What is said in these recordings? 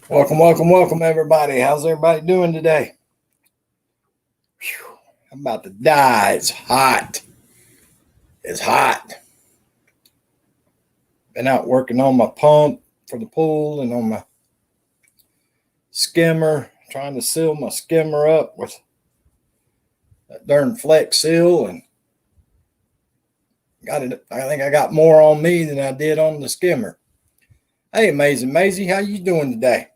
Welcome, welcome, welcome, everybody. How's everybody doing today? Whew, I'm about to die. It's hot. It's hot. Been out working on my pump for the pool and on my skimmer, trying to seal my skimmer up with that darn Flex Seal, and got it. I think I got more on me than I did on the skimmer. Hey, Amazing Maisie, how you doing today?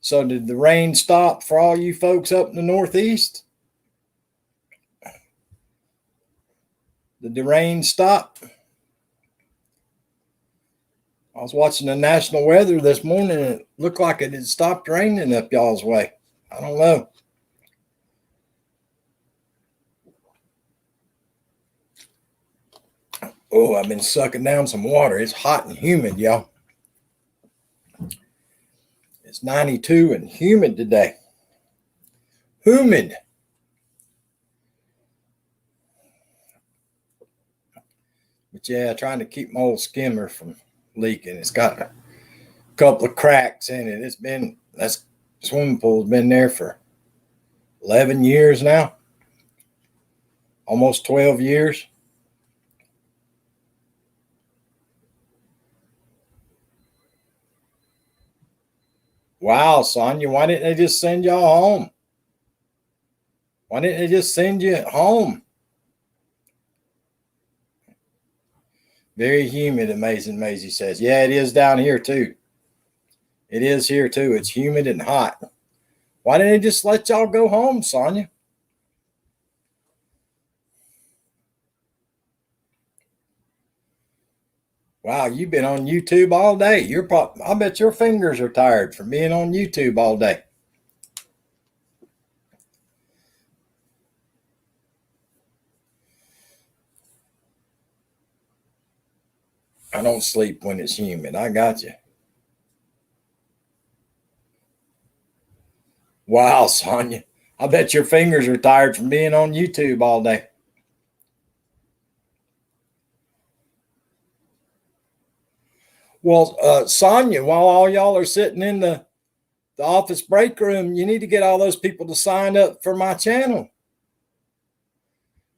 So did the rain stop for all you folks up in the Northeast? Did the rain stop? I was watching the national weather this morning and it looked like it had stopped raining up y'all's way. I don't know. Oh, I've been sucking down some water. It's hot and humid, y'all. It's 92 and humid today. Humid. But yeah, trying to keep my old skimmer from leaking. It's got a couple of cracks in it. That swimming pool's been there for 11 years now. Almost 12 years. Wow, Sonia, why didn't they just send y'all home? Why didn't they just send you home? Very humid, Amazing Maisie says. Yeah, it is down here too. It is here too. It's humid and hot. Why didn't they just let y'all go home, Sonia? Wow, you've been on YouTube all day. I bet your fingers are tired from being on YouTube all day. I don't sleep when it's humid. I got you. Wow, Sonia. I bet your fingers are tired from being on YouTube all day. Well, Sonia, while all y'all are sitting in the office break room, you need to get all those people to sign up for my channel.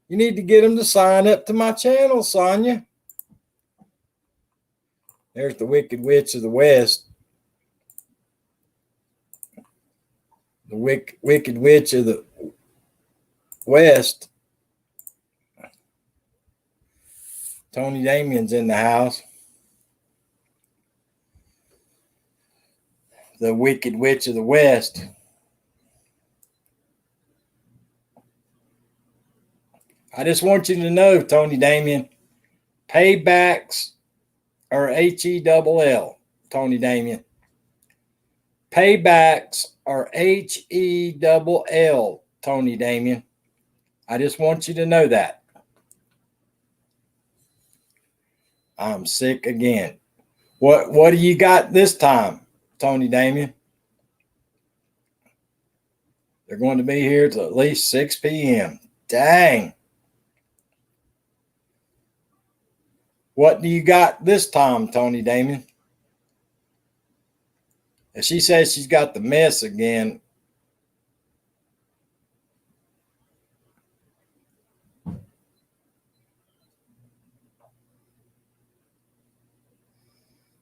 You need to get them to sign up to my channel, Sonia. There's the Wicked Witch of the West. The Wicked Witch of the West. Tony Damien's in the house. The Wicked Witch of the West. I just want you to know, Tony Damien, paybacks are H-E-double-L, Tony Damien. Paybacks are H-E-double-L, Tony Damien. I just want you to know that. I'm sick again. What do you got this time, Tony Damien? They're going to be here till at least 6 p.m. Dang. What do you got this time, Tony Damien? If she says she's got the mess again,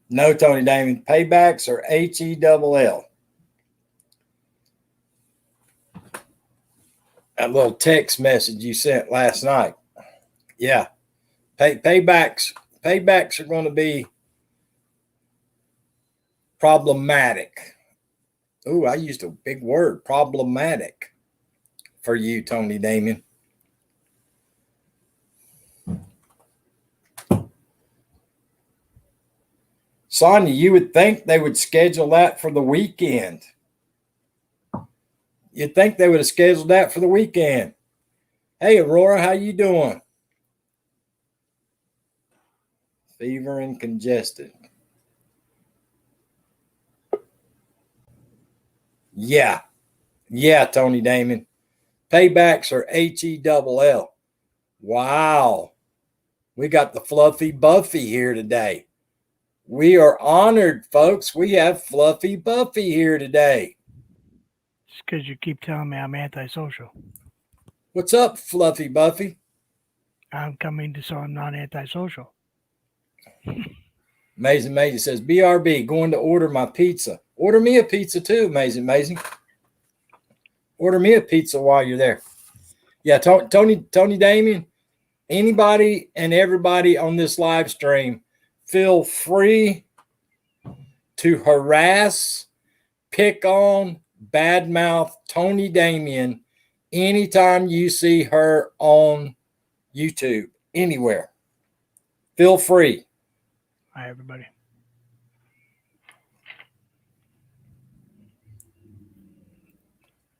no, Tony Damien. Paybacks are H-E-double-L. That little text message you sent last night. Yeah. Paybacks are going to be problematic. Ooh, I used a big word, problematic, for you, Tony Damien. Sonia, you would think they would schedule that for the weekend. You'd think they would have scheduled that for the weekend. Hey, Aurora, how you doing? Fever and congested. Yeah, Tony Damien. Paybacks are H-E-double-L. Wow. We got the Fluffy Buffy here today. We are honored, folks. We have Fluffy Buffy here today. It's because you keep telling me I'm antisocial. What's up, Fluffy Buffy? I'm coming to so I'm not antisocial. Amazing Maisie says, BRB, going to order my pizza. Order me a pizza too, Amazing. Order me a pizza while you're there. Yeah, Tony Damien, anybody and everybody on this live stream, feel free to harass, pick on, badmouth Tony Damien anytime you see her on YouTube, anywhere. Feel free. Hi, everybody.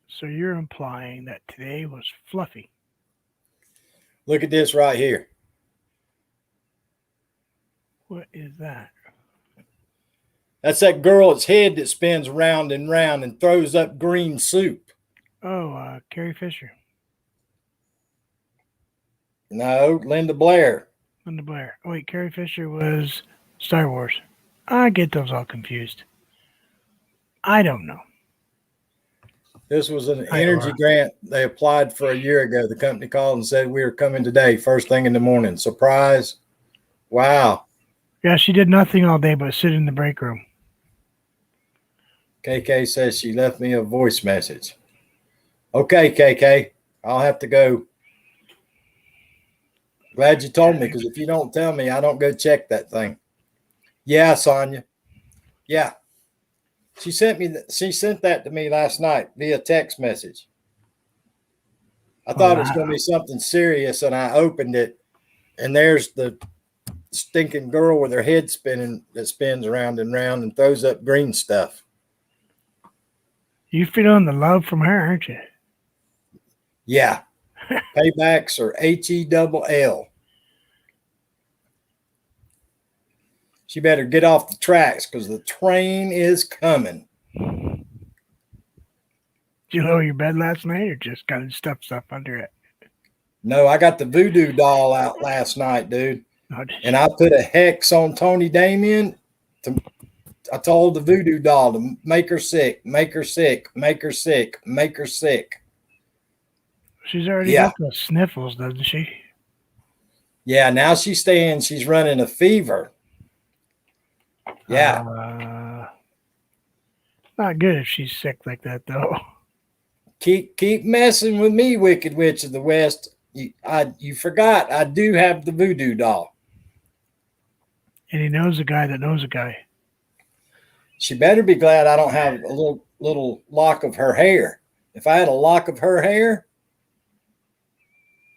So you're implying that today was fluffy. Look at this right here. What is that? That's that girl's head that spins round and round and throws up green soup. Oh, Carrie Fisher. No, Linda Blair. Linda Blair. Oh, wait, Carrie Fisher was Star Wars. I get those all confused. I don't know. This was an energy grant they applied for a year ago. The company called and said, we are coming today, first thing in the morning. Surprise. Wow. Yeah, she did nothing all day but sit in the break room. KK says she left me a voice message. Okay, KK, I'll have to go. Glad you told me, because if you don't tell me, I don't go check that thing. Yeah, Sonia. Yeah. She sent that to me last night via text message. I thought it was going to be something serious, and I opened it, and there's the stinking girl with her head spinning that spins around and round and throws up green stuff. You feeling the love from her, aren't you? Yeah. Paybacks are HELL. She better get off the tracks because the train is coming. Did you lower your bed last night or just kind of stuff stuff under it? No, I got the voodoo doll out last night, dude. And I put a hex on Tony Damien. I told the voodoo doll to make her sick, make her sick, make her sick, make her sick. She's already got those sniffles, doesn't she? Yeah, now she's running a fever. Yeah. Not good if she's sick like that, though. Keep messing with me, Wicked Witch of the West. You forgot I do have the voodoo doll. And he knows a guy that knows a guy. She better be glad I don't have a little lock of her hair. If I had a lock of her hair,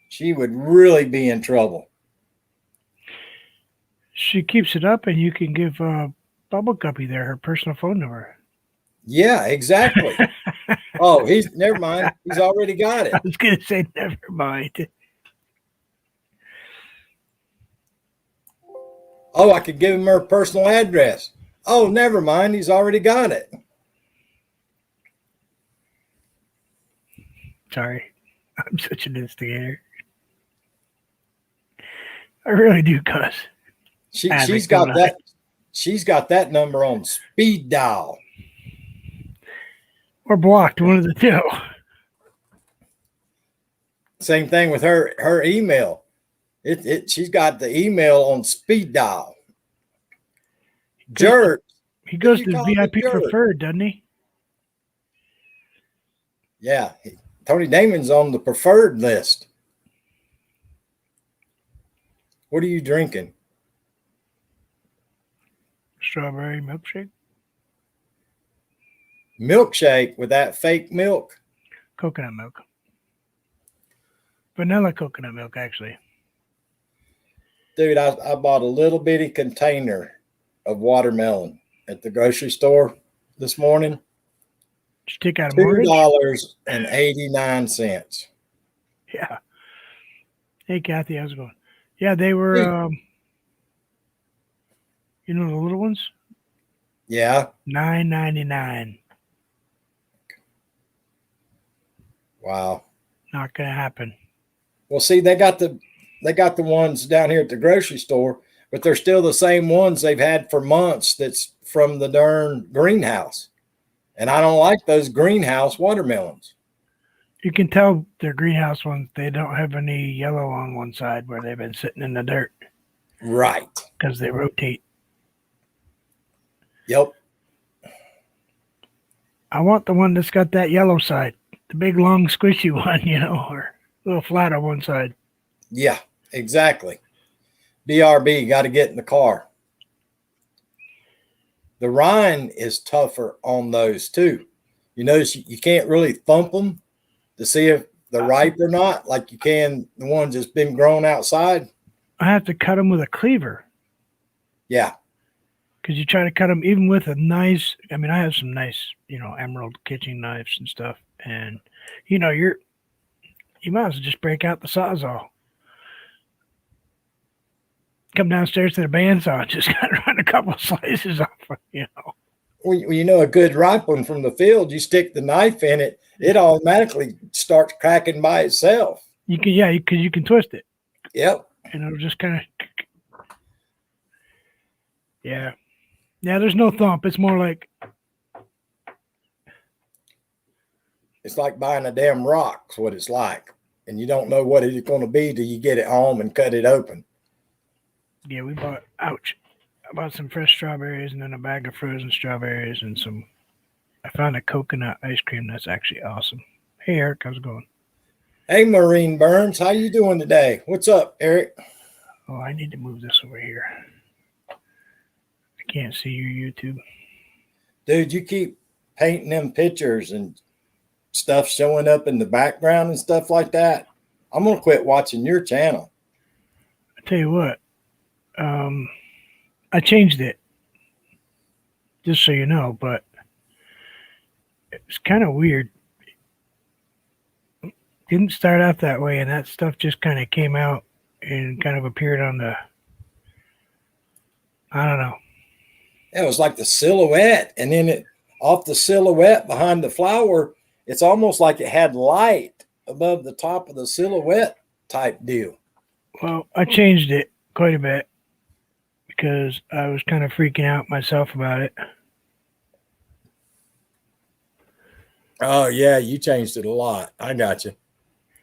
she would really be in trouble. She keeps it up, and you can give Bubble Guppy there her personal phone number. Yeah, exactly. Oh, never mind. He's already got it. I was going to say, never mind. Oh, I could give him her personal address. Oh, never mind. He's already got it. Sorry. I'm such an instigator. I really do cuss. She's got that. She's got that number on speed dial. Or blocked, one of the two. Same thing with her email. She's got the email on speed dial. Jerk. He goes to VIP preferred, doesn't he? Yeah. Tony Damon's on the preferred list. What are you drinking? Strawberry milkshake. Milkshake with that fake milk? Coconut milk. Vanilla coconut milk, actually. Dude, I bought a little bitty container of watermelon at the grocery store this morning. Did you take out a mortgage? $2.89. Yeah. Hey, Kathy, how's it going? Yeah, they were, you know the little ones? Yeah. $9.99. Wow. Not gonna happen. Well, see, they got the ones down here at the grocery store, but they're still the same ones they've had for months. That's from the darn greenhouse. And I don't like those greenhouse watermelons. You can tell they're greenhouse ones. They don't have any yellow on one side where they've been sitting in the dirt Right. because they rotate. Yep. I want the one that's got that yellow side, the big, long, squishy one, or a little flat on one side. Yeah, exactly. BRB, got to get in the car. The rind is tougher on those too. You notice you can't really thump them to see if they're ripe or not, like you can the ones that's been grown outside. I have to cut them with a cleaver. Yeah. Because you try to cut them even with a nice, I have some nice, emerald kitchen knives and stuff. And, you might as well just break out the Sawzall. Come downstairs to the bandsaw and just kind of run a couple of slices off, Well, a good ripe one from the field, you stick the knife in it, it automatically starts cracking by itself. You can, because you can twist it. Yep. And it'll just kind of, yeah. Yeah, there's no thump. It's more like, it's like buying a damn rock, is what it's like. And you don't know what it's going to be till you get it home and cut it open. Yeah, I bought some fresh strawberries and then a bag of frozen strawberries and I found a coconut ice cream that's actually awesome. Hey, Eric, how's it going? Hey, Maureen Burns, how you doing today? What's up, Eric? Oh, I need to move this over here. I can't see your YouTube. Dude, you keep painting them pictures and stuff showing up in the background and stuff like that. I'm going to quit watching your channel. I tell you what, I changed it, just so you know, but it's kind of weird. Didn't start out that way, and that stuff just kind of came out and kind of appeared on I don't know. It was like the silhouette, and then off the silhouette behind the flower, it's almost like it had light above the top of the silhouette type deal. Well, I changed it quite a bit because I was kind of freaking out myself about it. Oh, yeah, you changed it a lot. I got you.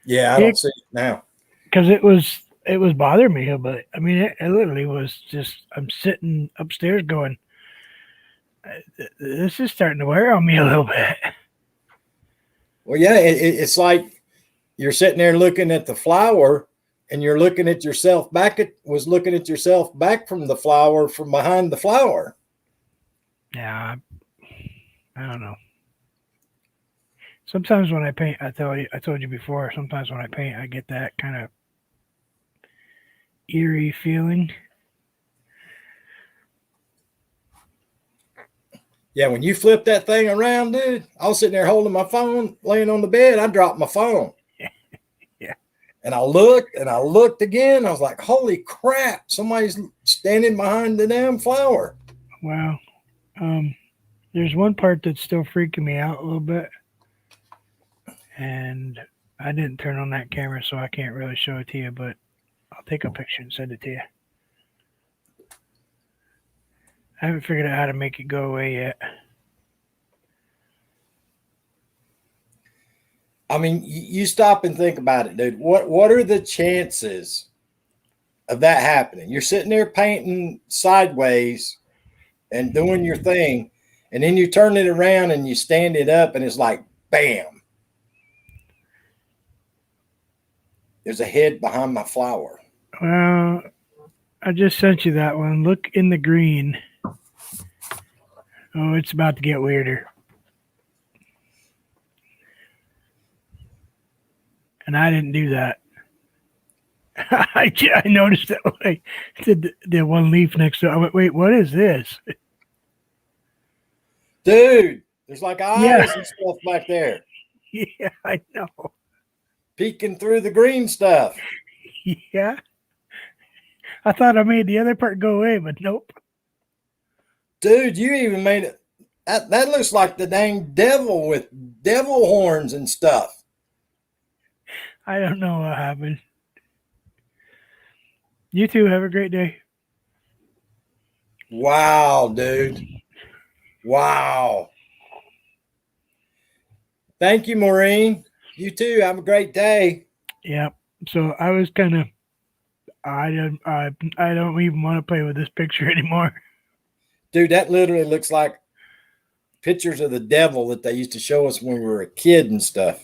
Yeah, I don't see it now. Because it was bothering me, but it literally was just, I'm sitting upstairs going, this is starting to wear on me a little bit. Well, yeah, it's like you're sitting there looking at the flower and you're looking at yourself looking at yourself back from the flower from behind the flower. Yeah, I don't know. Sometimes when I paint, I told you before, sometimes when I paint, I get that kind of eerie feeling. Yeah, when you flip that thing around, dude, I was sitting there holding my phone, laying on the bed. I dropped my phone. Yeah. And I looked again. I was like, holy crap, somebody's standing behind the damn flower. Wow. There's one part that's still freaking me out a little bit. And I didn't turn on that camera, so I can't really show it to you, but I'll take a picture and send it to you. I haven't figured out how to make it go away yet. You stop and think about it, dude. What are the chances of that happening? You're sitting there painting sideways and doing your thing, and then you turn it around and you stand it up, and it's like, bam. There's a head behind my flower. Well, I just sent you that one. Look in the green. Oh, it's about to get weirder. And I didn't do that. I noticed that when I did the one leaf next to it. I went, wait, what is this? Dude, there's like eyes and stuff back there. Yeah, I know. Peeking through the green stuff. Yeah. I thought I made the other part go away, but nope. Dude, you even made it. That looks like the dang devil with devil horns and stuff. I don't know what happened. You two have a great day. Wow, dude. Wow. Thank you, Maureen. You too. Have a great day. Yeah. So I was kind of I don't even want to play with this picture anymore. Dude, that literally looks like pictures of the devil that they used to show us when we were a kid and stuff.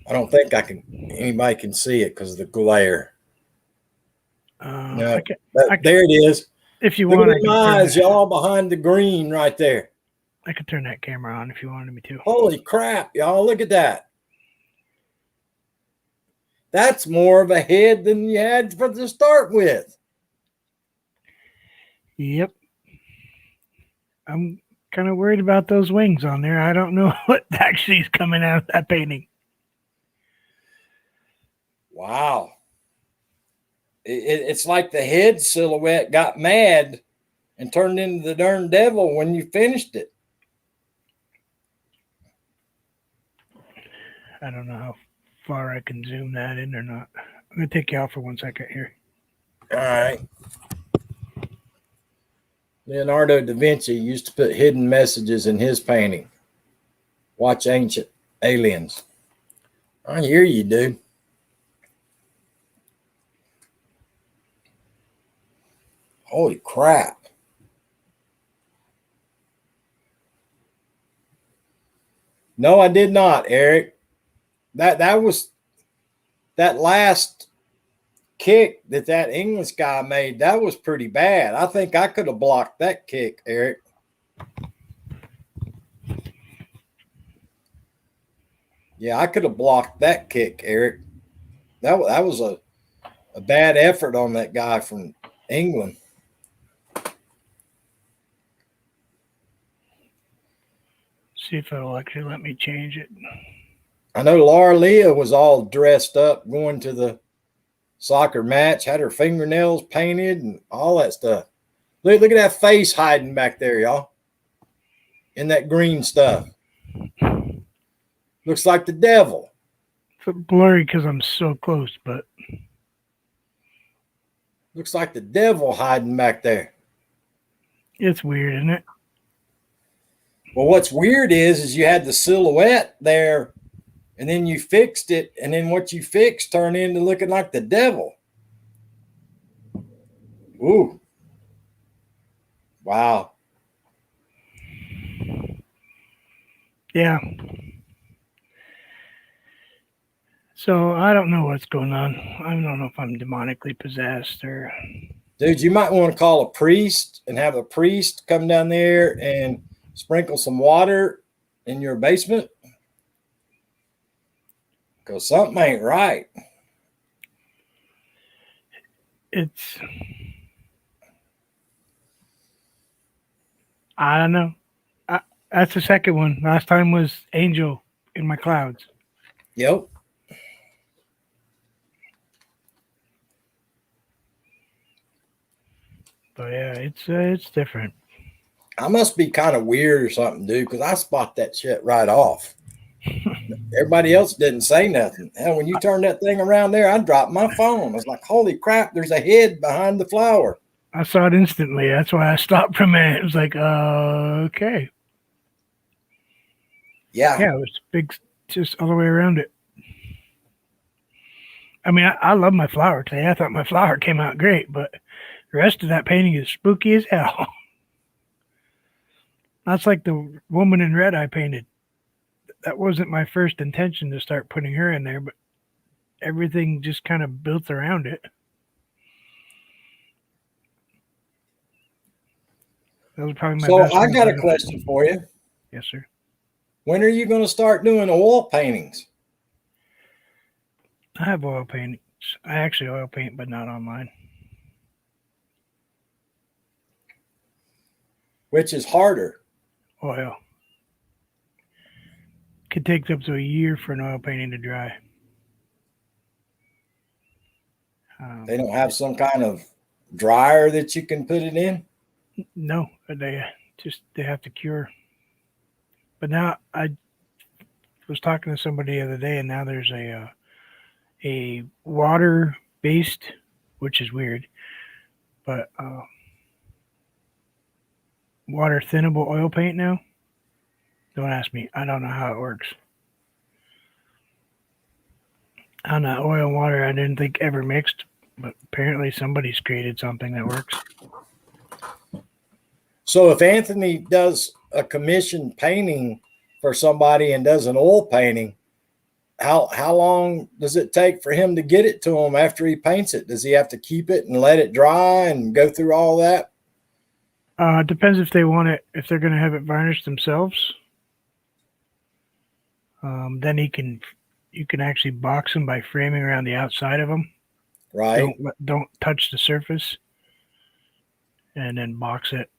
I don't think anybody can see it because of the glare. No, I can, there it is. if you Look want, at them eyes, y'all, behind the green right there. I could turn that camera on if you wanted me to. Holy crap, y'all, look at that. That's more of a head than you had to start with. Yep. I'm kind of worried about those wings on there. I don't know what actually is coming out of that painting. Wow. It's like the head silhouette got mad and turned into the darn devil when you finished it. I don't know how far I can zoom that in or not. I'm going to take you out for 1 second here. All right. Leonardo da Vinci used to put hidden messages in his painting. Watch Ancient Aliens. I hear you, dude. Holy crap. No, I did not, Eric. That was that last kick that English guy made. That was pretty bad. I think I could have blocked that kick, Eric. Yeah, I could have blocked that kick, Eric. That was a bad effort on that guy from England. See if it'll actually let me change it. I know Laura Leah was all dressed up going to the soccer match, had her fingernails painted and all that stuff. Look at that face hiding back there, y'all. In that green stuff. Looks like the devil. It's blurry because I'm so close, but looks like the devil hiding back there. It's weird, isn't it? Well, what's weird is you had the silhouette there and then you fixed it, and then what you fixed turned into looking like the devil. Ooh. Wow. Yeah. So I don't know what's going on. I don't know if I'm demonically possessed or. Dude, you might want to call a priest and have a priest come down there and sprinkle some water in your basement. Because something ain't right. I don't know. That's the second one. Last time was Angel in my clouds. Yep. But yeah, it's different. I must be kind of weird or something, dude, because I spot that shit right off. Everybody else didn't say nothing. Hell, when you turned that thing around there, I dropped my phone. I was like, holy crap, there's a head behind the flower. I saw it instantly. That's why I stopped for a minute. It was like, okay. Yeah. Yeah, it was big, just all the way around it. I mean, I love my flower today. I thought my flower came out great, but the rest of that painting is spooky as hell. That's like the woman in red I painted. That wasn't my first intention to start putting her in there, but everything just kind of built around it. That was probably my best. So I got a question for you. Yes, sir. When are you going to start doing oil paintings? I have oil paintings. I actually oil paint, but not online. Which is harder? Oil. Could take up to a year for an oil painting to dry. They don't have some kind of dryer that you can put it in? No, they have to cure. But now I was talking to somebody the other day, and now there's a water based, which is weird, but water thinnable oil paint now. Don't ask me. I don't know how it works. On the oil and water, I didn't think ever mixed, but apparently somebody's created something that works. So if Anthony does a commission painting for somebody and does an oil painting, how long does it take for him to get it to him after he paints it? Does he have to keep it and let it dry and go through all that? Depends if they want it, if they're going to have it varnished themselves. Then you can actually box them by framing around the outside of them. Right. Don't touch the surface, and then box it,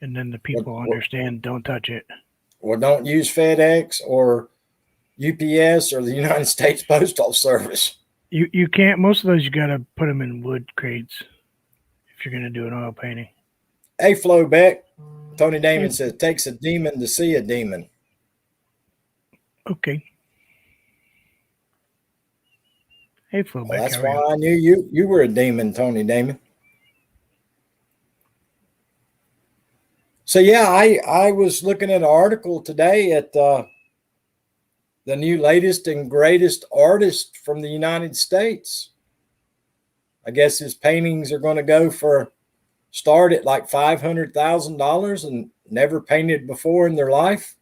and then the people understand. Don't touch it. Well, don't use FedEx or UPS or the United States Postal Service. You can't. Most of those you got to put them in wood crates if you're going to do an oil painting. Hey, Flo Beck. Tony Damon says, it takes a demon to see a demon. Okay. Hey, Flo Beck. Well, that's why I knew you were a demon, Tony Damon. So, yeah, I was looking at an article today at the new latest and greatest artist from the United States. I guess his paintings are going to go start at like $500,000 and never painted before in their life.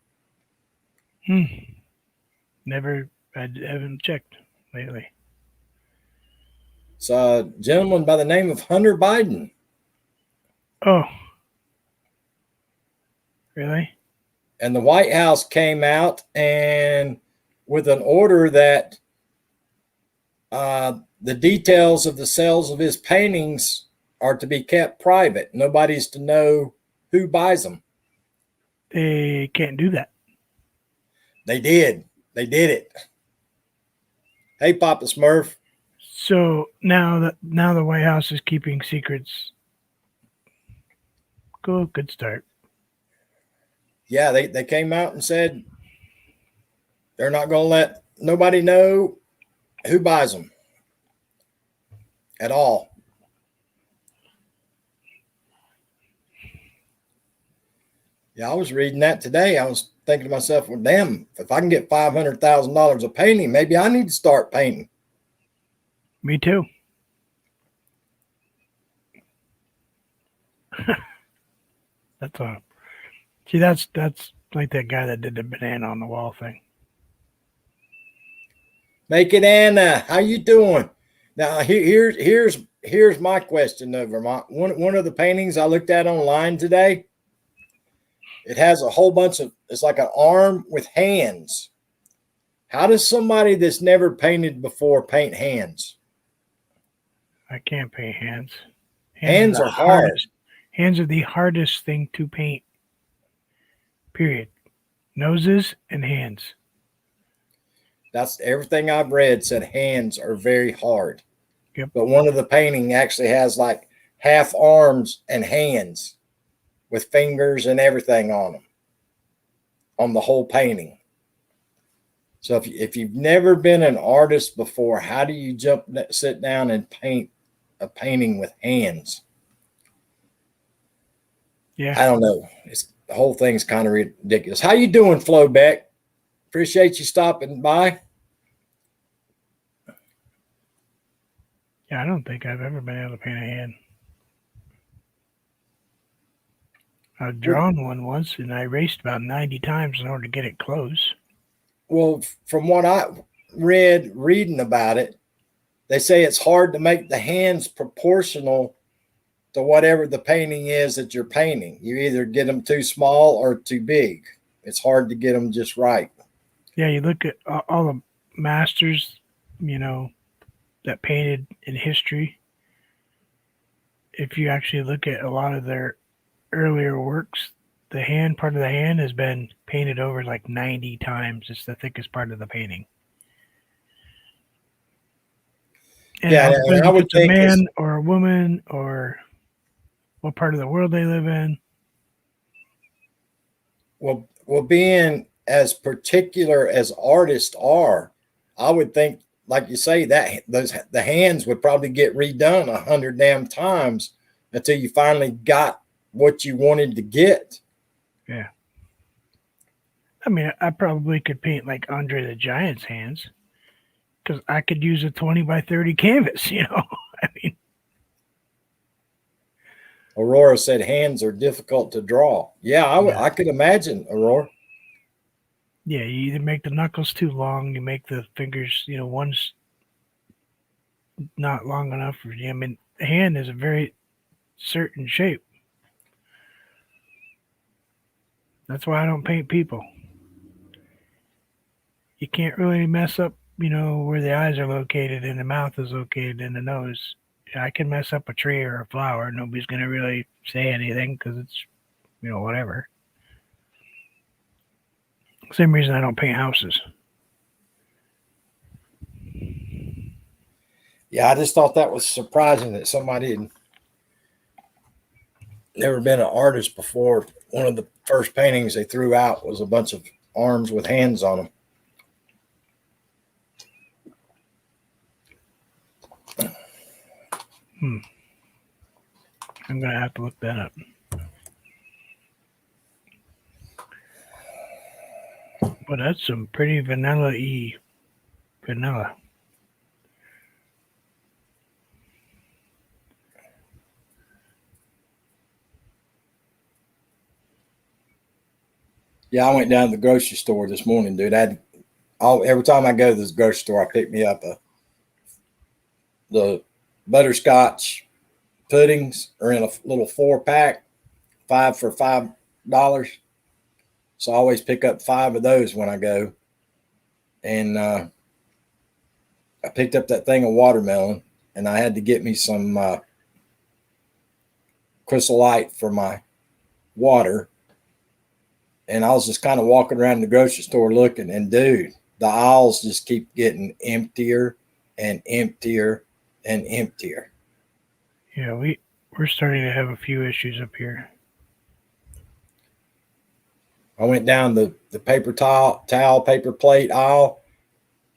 Never, I haven't checked lately. It's a gentleman by the name of Hunter Biden. Oh, really? And the White House came out and with an order that the details of the sales of his paintings are to be kept private. Nobody's to know who buys them. They can't do that. They did. They did it. Hey, Papa Smurf. So now the White House is keeping secrets. Cool, good start. Yeah, they came out and said they're not going to let nobody know who buys them at all. Yeah, I was reading that today. I was thinking to myself, well, damn, if I can get $500,000 a painting, maybe I need to start painting. Me too. That's all. See, that's like that guy that did the banana on the wall thing. Make it Anna. How you doing? Now here's my question though, Vermont. One of the paintings I looked at online today, it has a whole bunch of, it's like an arm with hands. How does somebody that's never painted before paint hands? I can't paint hands. Hands are hard. Hands are the hardest thing to paint. Period. Noses and hands. That's everything I've read said hands are very hard. Yep. But one of the painting actually has like half arms and hands with fingers and everything on them on the whole painting. So if you've never been an artist before, how do you sit down and paint a painting with hands? Yeah. I don't know. The whole thing's kind of ridiculous. How you doing, Flo Beck? Appreciate you stopping by. Yeah, I don't think I've ever been able to paint a hand. I've drawn one once, and I raced about 90 times in order to get it close. Well, from what I reading about it, they say it's hard to make the hands proportional to whatever the painting is that you're painting. You either get them too small or too big. It's hard to get them just right. Yeah, you look at all the masters, that painted in history. If you actually look at a lot of their earlier works, the part of the hand has been painted over like 90 times. It's the thickest part of the painting. And yeah, I would think a man or a woman or what part of the world they live in. Well, being as particular as artists are, I would think, like you say, that the hands would probably get redone 100 damn times until you finally got what you wanted to get. Yeah. I mean, I probably could paint like Andre the Giant's hands because I could use a 20 by 30 canvas, you know? I mean, Aurora said hands are difficult to draw. Yeah, yeah. I could imagine, Aurora. Yeah, you either make the knuckles too long, you make the fingers, you know, one's not long enough for you. I mean, the hand is a very certain shape. That's why I don't paint people. You can't really mess up, you know, where the eyes are located and the mouth is located and the nose. I can mess up a tree or a flower. Nobody's going to really say anything because it's, you know, whatever. Same reason I don't paint houses. Yeah, I just thought that was surprising that somebody had never been an artist before. One of the first paintings they threw out was a bunch of arms with hands on them. I'm going to have to look that up. But that's some pretty vanilla-y vanilla. Yeah, I went down to the grocery store this morning, dude. Every time I go to this grocery store, I pick me up the butterscotch puddings are in a little 4-pack, 5 for $5. So I always pick up 5 of those when I go. And I picked up that thing of watermelon, and I had to get me some Crystal Light for my water. And I was just kind of walking around the grocery store looking, and dude, the aisles just keep getting emptier and emptier and emptier. Yeah, we're starting to have a few issues up here. I went down the paper towel, paper plate aisle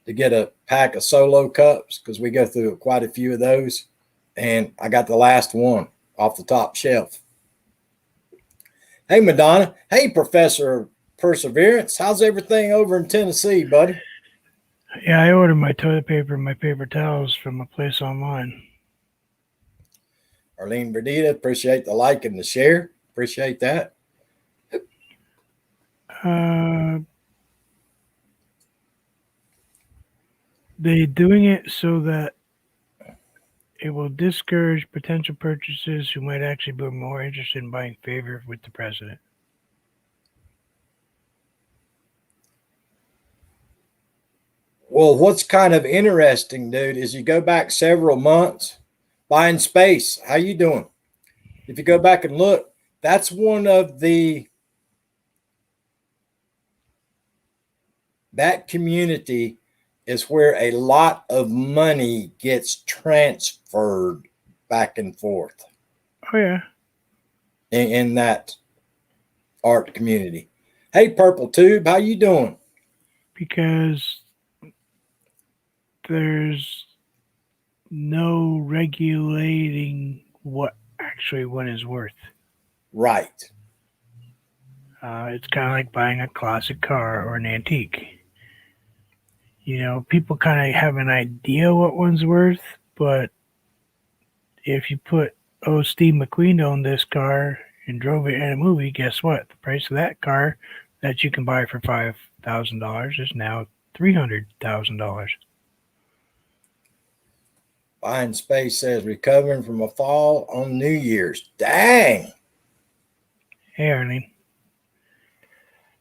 to get a pack of Solo cups because we go through quite a few of those. And I got the last one off the top shelf. Hey, Madonna. Hey, Professor Perseverance. How's everything over in Tennessee, buddy? Yeah, I ordered my toilet paper and my paper towels from a place online. Arlene Verdita, appreciate the like and the share. Appreciate that. They're doing it so that it will discourage potential purchasers who might actually be more interested in buying favor with the president. Well, what's kind of interesting, dude, is you go back several months, buying space. How you doing? If you go back and look, that's one of that community is where a lot of money gets transferred back and forth. Oh, yeah. In that art community. Hey, Purple Tube, how you doing? Because there's no regulating what actually one is worth. Right. It's kind of like buying a classic car or an antique. You know, people kind of have an idea what one's worth, but if you put, oh, Steve McQueen owned this car and drove it in a movie, guess what? The price of that car that you can buy for $5,000 is now $300,000. Buying Space says recovering from a fall on New Year's. Dang. Hey, Arlene.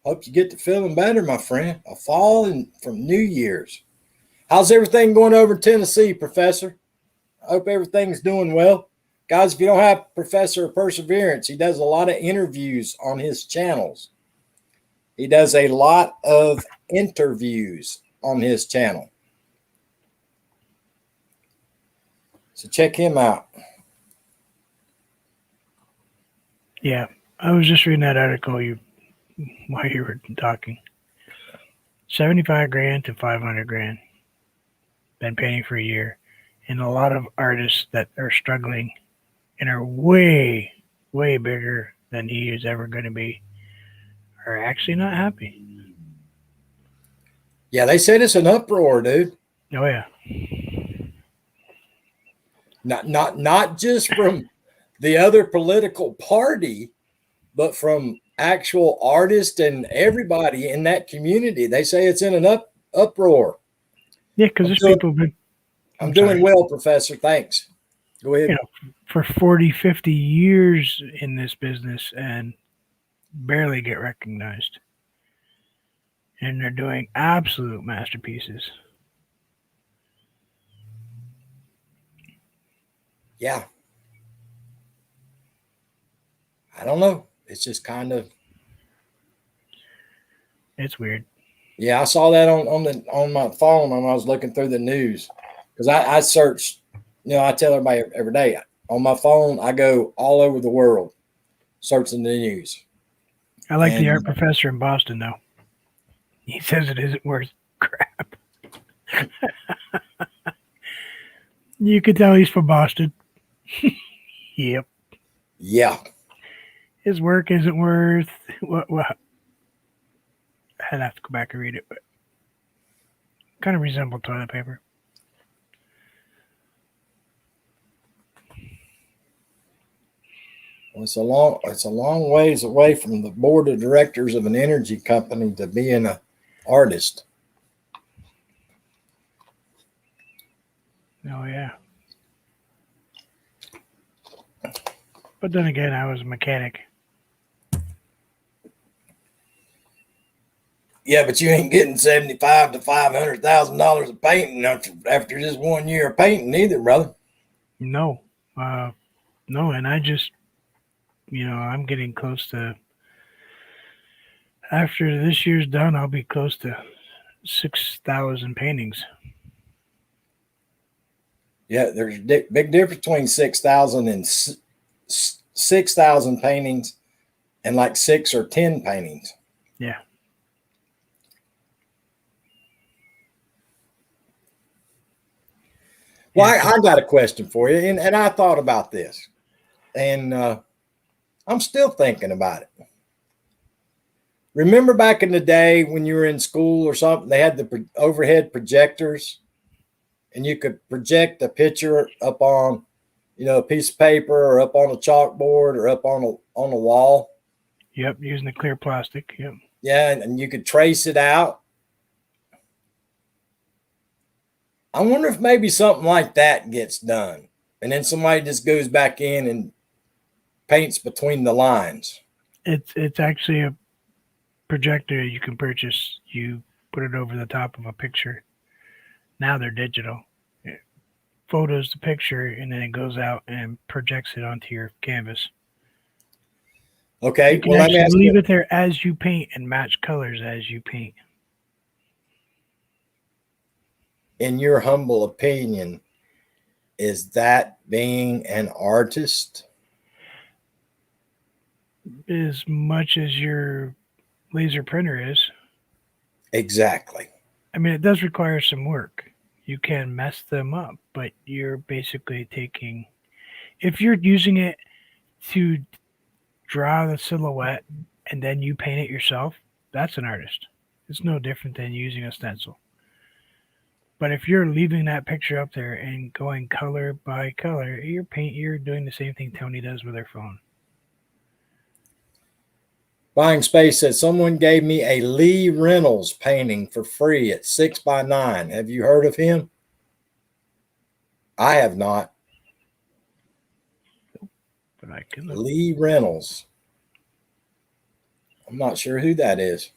Hope you get to feeling better, my friend. A fall from New Year's. How's everything going over in Tennessee, Professor? I hope everything's doing well. Guys, if you don't have Professor Perseverance, he does a lot of interviews on his channels. He does a lot of interviews on his channel. So check him out. Yeah, I was just reading that article while you were talking. 75 grand to 500 grand. Been painting for a year. And a lot of artists that are struggling and are way way bigger than he is ever going to be are actually not happy. Yeah, they said it's an uproar, dude. Oh yeah, Not just from the other political party, but from actual artists and everybody in that community. They say it's in an uproar. yeah, because I'm there's doing, people been. I'm I'm doing sorry. well, Professor. Thanks. Go You ahead. know, for 40, 50 years in this business and barely get recognized. And they're doing absolute masterpieces. Yeah, I don't know. It's just kind of It's weird. yeah. I saw that on my phone when I was looking through the news because I search. I tell everybody every day on my phone. I go all over the world searching the news, I like the art and professor in Boston, though. He says it isn't worth crap. You can tell he's from Boston. Yep. yeah, His work isn't worth what I'd have to go back and read it, but kind of resembled toilet paper. it's a long ways away from the board of directors of an energy company to being an artist. Oh yeah. But then again, I was a mechanic. Yeah, but you ain't getting $75 to $500,000 of painting after just 1 year of painting either, brother. No, uh, no, and I just, I'm getting close to. After this year's done, I'll be close to 6,000 paintings. Yeah, there's big difference between 6,000 and 6,000 paintings and like 6 or 10 paintings. Yeah. Well, Yeah. I got a question for you, and I thought about this, and I'm still thinking about it. Remember back in the day when you were in school or something, they had the overhead projectors, and you could project a picture up on, a piece of paper or up on a chalkboard or up on a wall. Yep. Using the clear plastic. Yep. Yeah, and you could trace it out. I wonder if maybe something like that gets done, and then somebody just goes back in and paints between the lines. It's actually a projector you can purchase. You put it over the top of a picture. Now they're digital. It photos the picture and then it goes out and projects it onto your canvas. You Okay, can well, let me actually ask leave you, it there as you paint and match colors as you paint. in your humble opinion, is that being an artist? As much as your laser printer is. Exactly. I mean, it does require some work. You can mess them up, but you're basically taking. If you're using it to draw the silhouette and then you paint it yourself, that's an artist. It's no different than using a stencil. But if you're leaving that picture up there and going color by color, you're doing the same thing Tony does with her phone. Buying Space said someone gave me a Lee Reynolds painting for free at 6x9. Have you heard of him? I have not. But I can look. Lee Reynolds. I'm not sure who that is.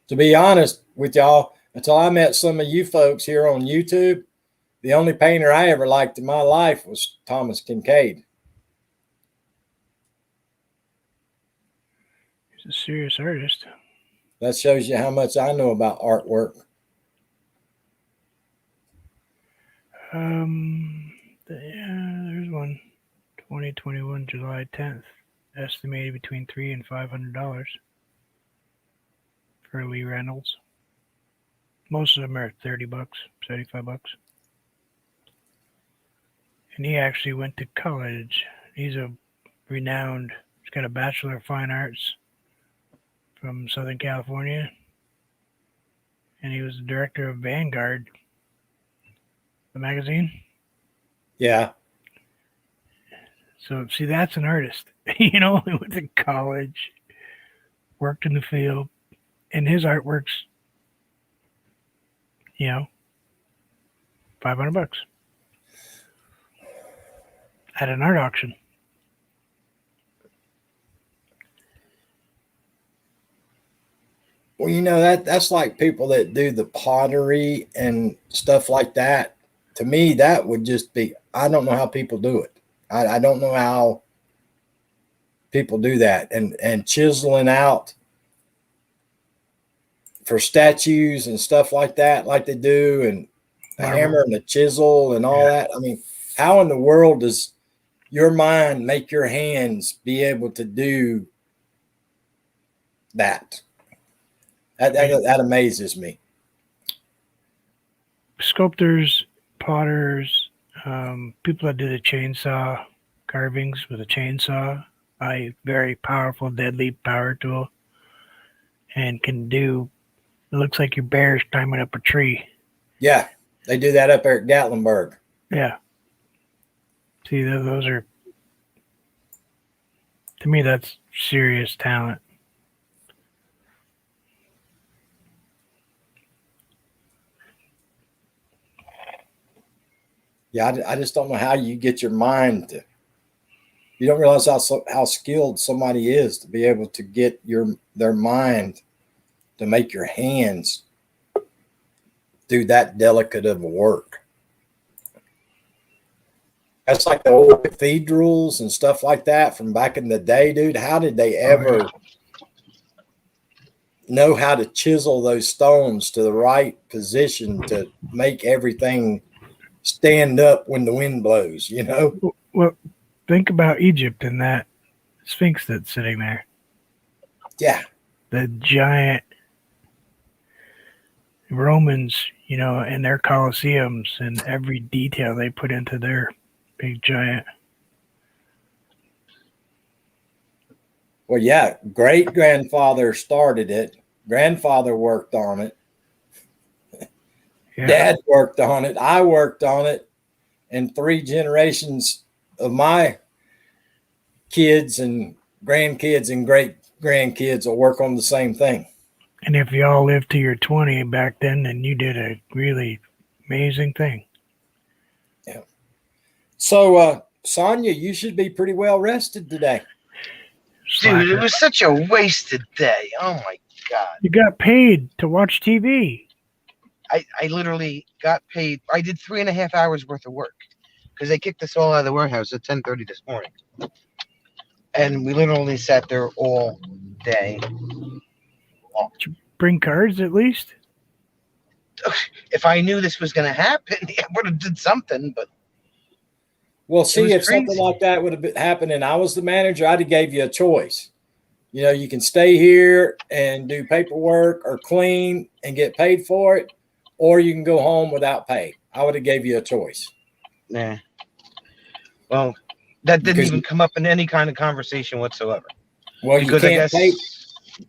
To be honest with y'all, until I met some of you folks here on YouTube, the only painter I ever liked in my life was Thomas Kincaid. He's a serious artist. That shows you how much I know about artwork. Um, yeah, there's one. 2021, July 10th. Estimated between $300 and $500 for Lee Reynolds. Most of them are $30, $75. And he actually went to college. He's a renowned, he's got a Bachelor of Fine Arts from Southern California. And he was the director of Vanguard, the magazine. Yeah. So, see, that's an artist. You know, he went to college, worked in the field, and his artwork's, you know, $500 at an art auction. Well, you know, that's like people that do the pottery and stuff like that. To me, that would just be, I don't know how people do it. I don't know how people do that. And chiseling out for statues and stuff like that, like they do, and a hammer and a chisel and all that. I mean, how in the world does your mind make your hands be able to do that? That amazes me. Sculptors, potters, people that do the chainsaw carvings with a chainsaw, a very powerful, deadly power tool, and can do, it looks like your bear's climbing up a tree. Yeah, they do that up there at Gatlinburg. Yeah. See, those are, to me, that's serious talent. Yeah, I just don't know how you get your mind to. You don't realize how skilled somebody is to be able to get their mind to make your hands do that delicate of work. That's like the old cathedrals and stuff like that from back in the day, dude. How did they ever know how to chisel those stones to the right position to make everything stand up when the wind blows, you know? Well, think about Egypt and that Sphinx that's sitting there. Yeah. The giant Romans, you know, and their Colosseums and every detail they put into their big giant. Well, yeah, great-grandfather started it. Grandfather worked on it. Yeah. Dad worked on it. I worked on it. And 3 generations of my kids and grandkids and great-grandkids will work on the same thing. And if you all lived to your 20 back then you did a really amazing thing. Yeah. So, Sonia, you should be pretty well rested today. Dude, it was such a wasted day. Oh, my God. You got paid to watch TV. I literally got paid. I did 3.5 hours worth of work because they kicked us all out of the warehouse at 10:30 this morning. And we literally sat there all day long. Did you bring cards at least? If I knew this was going to happen, I would have did something, but. Well, see, if crazy. something like that would have happened and I was the manager, I'd have gave you a choice. You know, you can stay here and do paperwork or clean and get paid for it, or you can go home without pay. I would have gave you a choice. Nah. Well, that didn't even come up in any kind of conversation whatsoever. Well, because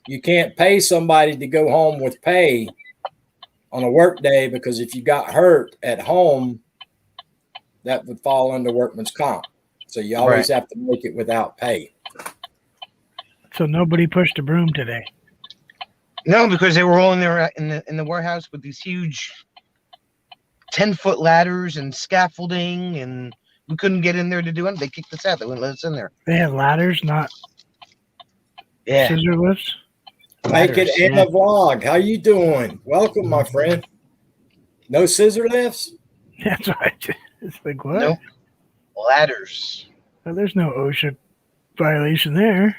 you can't pay somebody to go home with pay on a work day, because if you got hurt at home, that would fall under workman's comp. So you always have to make it without pay. So nobody pushed a broom today. No, because they were all in there in the warehouse with these huge 10-foot ladders and scaffolding, and we couldn't get in there to do anything. They kicked us out. They wouldn't let us in there. They had ladders, not scissor lifts. Make it in the vlog. How you doing? Welcome, my friend. No scissor lifts? That's right. It's like, what? Nope. Ladders. Well, there's no OSHA violation there.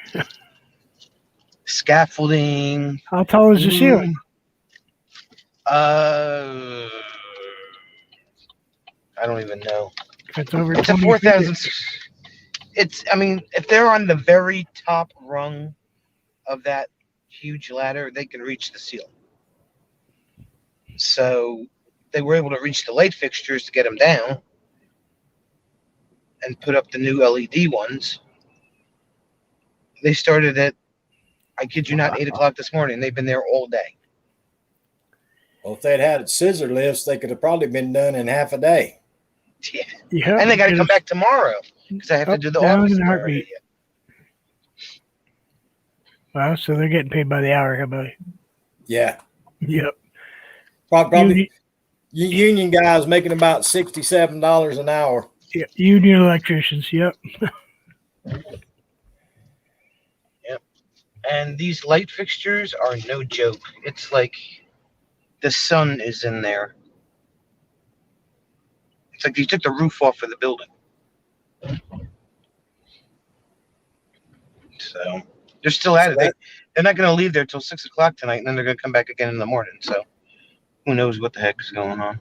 Scaffolding. How tall is the ceiling? I don't even know. It's over It's a 20 4,000. I mean, if they're on the very top rung of that huge ladder, they can reach the ceiling. So they were able to reach the light fixtures to get them down and put up the new LED ones. They started at, I kid you not, 8 o'clock this morning. They've been there all day. Well, if they'd had scissor lifts, they could have probably been done in half a day. Yeah. Yeah, And they got to come back tomorrow because I have to up, do the down, office and tomorrow. heartbeat. Wow, so they're getting paid by the hour, huh, buddy? Yeah, Yep. probably union guys making about $67 an hour. Yeah, union electricians. Yep. And these light fixtures are no joke. It's like the sun is in there. It's like you took the roof off of the building. So they're still at it. They're not going to leave there till 6 o'clock tonight, and then they're going to come back again in the morning. So who knows what the heck is going on?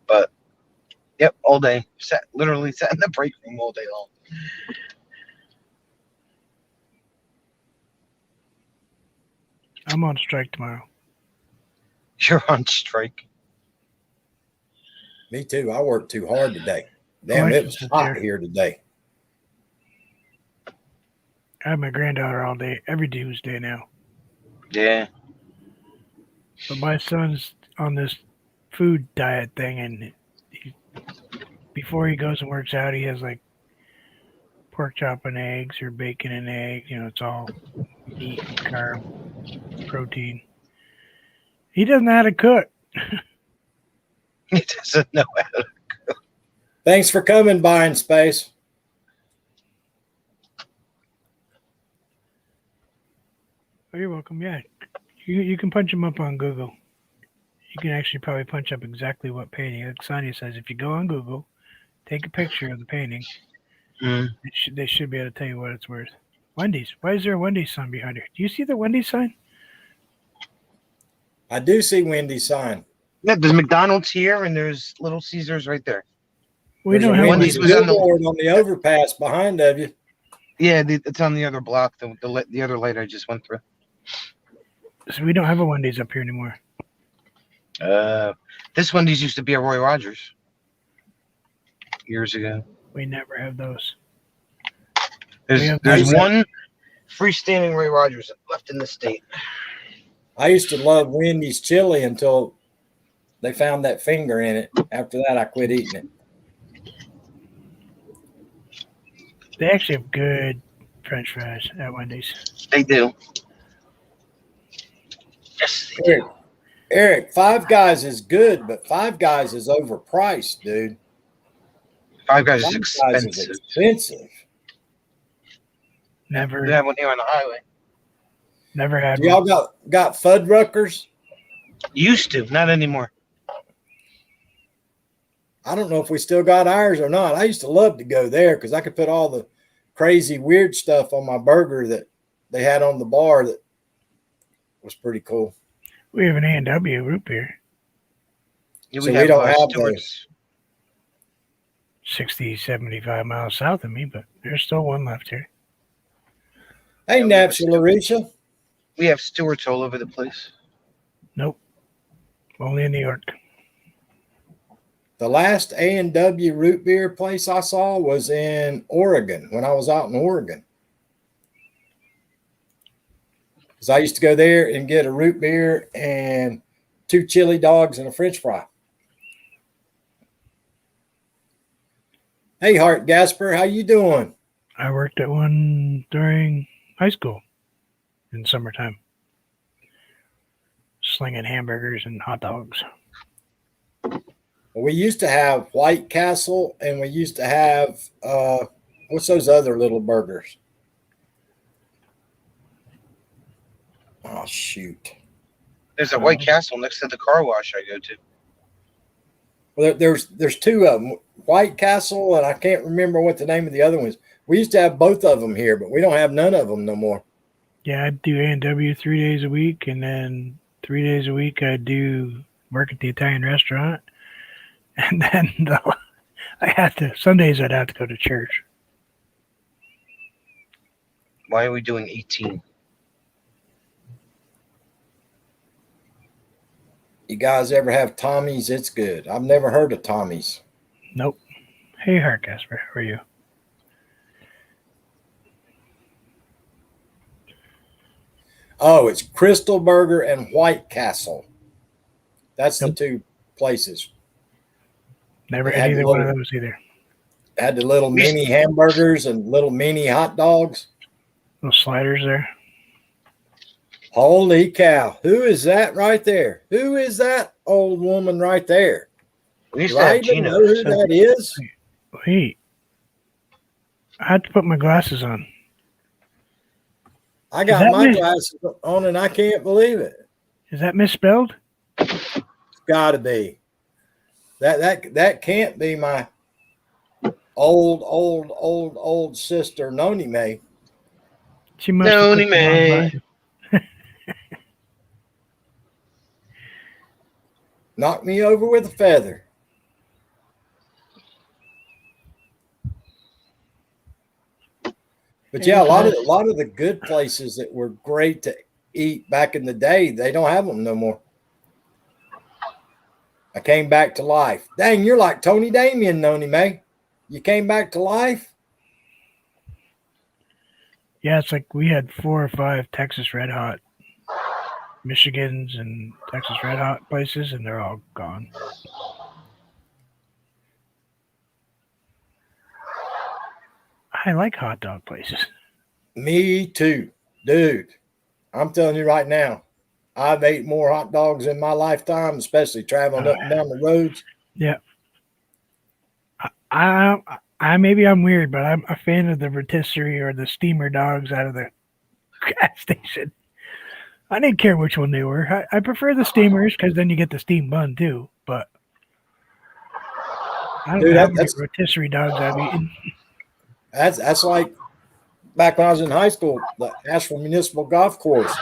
But yep, all day. Literally sat in the break room all day long. I'm on strike tomorrow. You're on strike. Me too. I worked too hard today. Damn, it was hot here today. I have my granddaughter all day, every Tuesday now. Yeah. But my son's on this food diet thing, and before he goes and works out, he has like pork chop and eggs or bacon and eggs. You know, it's all meat, carb, protein. He doesn't know how to cook. He doesn't know how to. Thanks for coming by in space. Oh, you're welcome. Yeah, you can punch him up on Google. You can actually probably punch up exactly what painting. Like Sonia says, if you go on Google, take a picture of the painting, they should be able to tell you what it's worth. Wendy's. Why is there a Wendy's sign behind her? Do you see the Wendy's sign? I do see Wendy's sign. Yeah, there's McDonald's here, and there's Little Caesars right there. We There's don't a have Wendy's Wendy's was on the- billboard on the overpass behind of you. Yeah, it's on the other block. The other light I just went through. So we don't have a Wendy's up here anymore. This Wendy's used to be a Roy Rogers years ago. We never have those. There's one freestanding Roy Rogers left in the state. I used to love Wendy's chili until they found that finger in it. After that, I quit eating it. They actually have good French fries at Wendy's. They do. Yes, they do. Eric, Five Guys is good, but Five Guys is overpriced, dude. Five Guys is Five Guys is expensive. expensive. Never, We have one here on the highway. never had Do y'all one. got Fuddruckers? Used to, not anymore. I don't know if we still got ours or not. I used to love to go there because I could put all the crazy, weird stuff on my burger that they had on the bar that was pretty cool. We have an A&W root beer, Yeah, So we don't have Stewart's. 60, 75 miles south of me, but there's still one left here. Hey, Napster Larisha. We have Stewart's all over the place. Nope. Only in New York. The last A&W root beer place I saw was in Oregon when I was out in Oregon. Because I used to go there and get a root beer and 2 chili dogs and a French fry. Hey, Hart Gasper, how you doing? I worked at one during high school in summertime, slinging hamburgers and hot dogs. We used to have White Castle, and we used to have what's those other little burgers? Oh shoot! There's a White Castle next to the car wash I go to. Well, there's 2 of them, White Castle, and I can't remember what the name of the other one is. We used to have both of them here, but we don't have none of them no more. Yeah, I do A&W 3 days a week, and then 3 days a week I do work at the Italian restaurant. And then I have to. Sundays I'd have to go to church. Why are we doing 18? You guys ever have Tommy's? It's good. I've never heard of Tommy's. Nope. Hey, Harkasper, how are you? Oh, it's Crystal Burger and White Castle. That's Yep. the two places. Never They had had either the one of little- those either. Had the little We used- mini hamburgers and little mini hot dogs. Those sliders there. Holy cow. Who is that right there? Who is that old woman right there? We used Do to I have even know who Geno's. that is? Wait. I had to put my glasses on. I got that my Miss- glasses on and I can't believe it. Is that misspelled? It's gotta be. That can't be my old sister Noni May. She must Noni have put the wrong May. glasses. Knocked me over with a feather. But yeah, a lot of the good places that were great to eat back in the day, they don't have them no more. I came back to life. Dang, you're like Tony Damien, Noni May. You came back to life? Yeah, it's like we had 4 or 5 Texas Red Hot, Michigans and Texas Red Hot places, and they're all gone. I like hot dog places. Me too, dude. I'm telling you right now, I've ate more hot dogs in my lifetime, especially traveling up and down the roads. Yeah. I maybe I'm weird, but I'm a fan of the rotisserie or the steamer dogs out of the gas station. I didn't care which one they were. I prefer the steamers because then you get the steam bun too. But I don't Dude, know how many that's- rotisserie dogs I've eaten. That's like back when I was in high school, the Asheville Municipal Golf Course,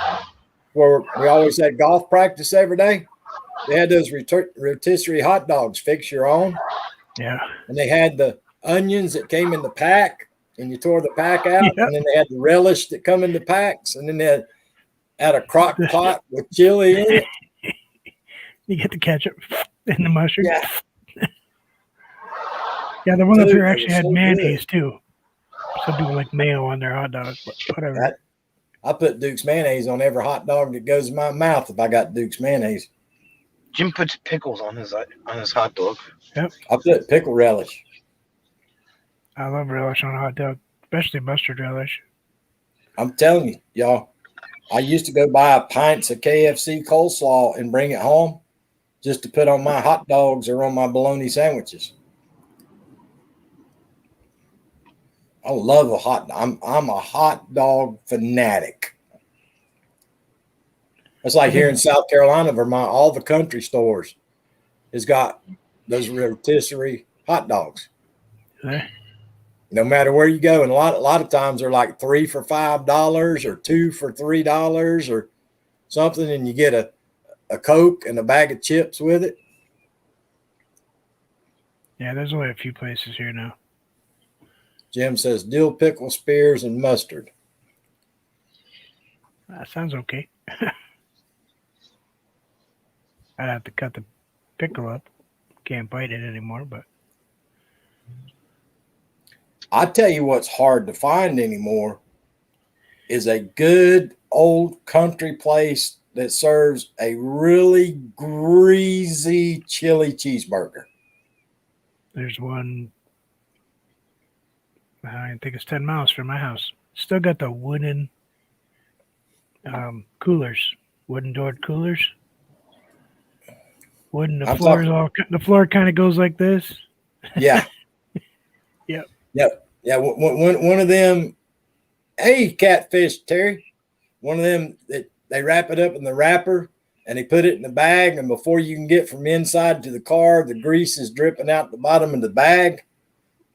where we always had golf practice every day. They had those rotisserie hot dogs, fix your own, Yeah. and they had the onions that came in the pack, and you tore the pack out, Yeah. and then they had the relish that come in the packs, and then they had a crock pot with chili in it. You get the ketchup and the mustard. Yeah. Yeah, the one up Dude, here they actually were had so mayonnaise too. Some people like mayo on their hot dogs, but whatever. I put Duke's mayonnaise on every hot dog that goes in my mouth if I got Duke's mayonnaise. Jim puts pickles on his hot dog. I put pickle relish. I love relish on a hot dog, especially mustard relish. I'm telling you, y'all, I used to go buy pints of KFC coleslaw and bring it home just to put on my hot dogs or on my bologna sandwiches. I love a hot. I'm a hot dog fanatic. It's like here in South Carolina, Vermont, all the country stores has got those rotisserie hot dogs. Eh? No matter where you go, and a lot of times they're like 3 for $5 or 2 for $3 or something, and you get a Coke and a bag of chips with it. Yeah, there's only a few places here now. Jim says dill pickle, spears, and mustard. That sounds okay. I'd have to cut the pickle up. Can't bite it anymore, but I tell you what's hard to find anymore is a good old country place that serves a really greasy chili cheeseburger. there's one. I think it's 10 miles from my house. Still got the wooden coolers, wooden doored coolers. Wooden. The I'm floor talking- is all. The floor kind of goes like this. Yeah. Yep. Yeah. One of them, hey, catfish, Terry. One of them that they wrap it up in the wrapper and they put it in the bag. And before you can get from inside to the car, the grease is dripping out the bottom of the bag.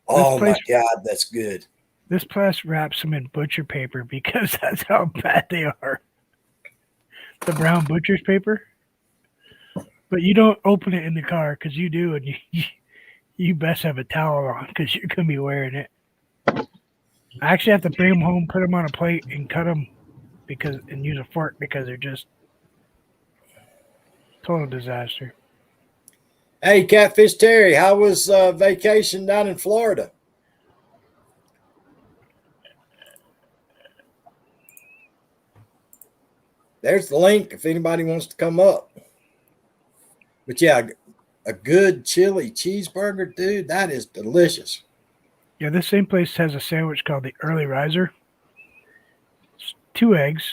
Oh my place- God, that's good. This place wraps them in butcher paper because that's how bad they are. The brown butcher's paper. But you don't open it in the car because you do, and You best have a towel on because you're gonna be wearing it. I actually have to bring them home, put them on a plate, and cut them and use a fork because they're just total disaster. Hey, Catfish Terry, how was vacation down in Florida? There's the link if anybody wants to come up. But yeah, a good chili cheeseburger, dude, that is delicious. Yeah, this same place has a sandwich called the Early Riser. It's 2 eggs,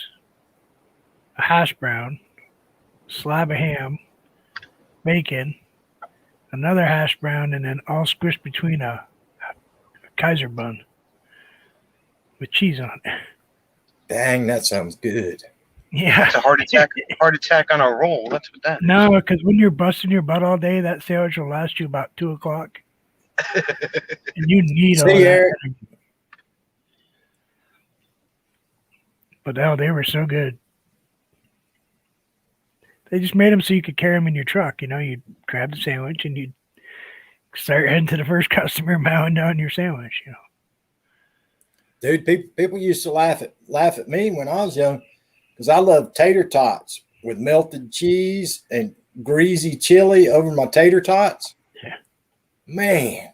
a hash brown, slab of ham, bacon, another hash brown, and then all squished between a Kaiser bun with cheese on it. Dang, that sounds good. Yeah. It's a heart attack on a roll. That's what that is. No, because when you're busting your butt all day, that sandwich will last you about 2 o'clock. And you need all See, that. Eric? But hell, they were so good. They just made them so you could carry them in your truck. You know, you'd grab the sandwich and you'd start heading to the first customer, mowing down your sandwich. You know, Dude, people used to laugh at me when I was young because I love tater tots with melted cheese and greasy chili over my tater tots. Yeah. Man,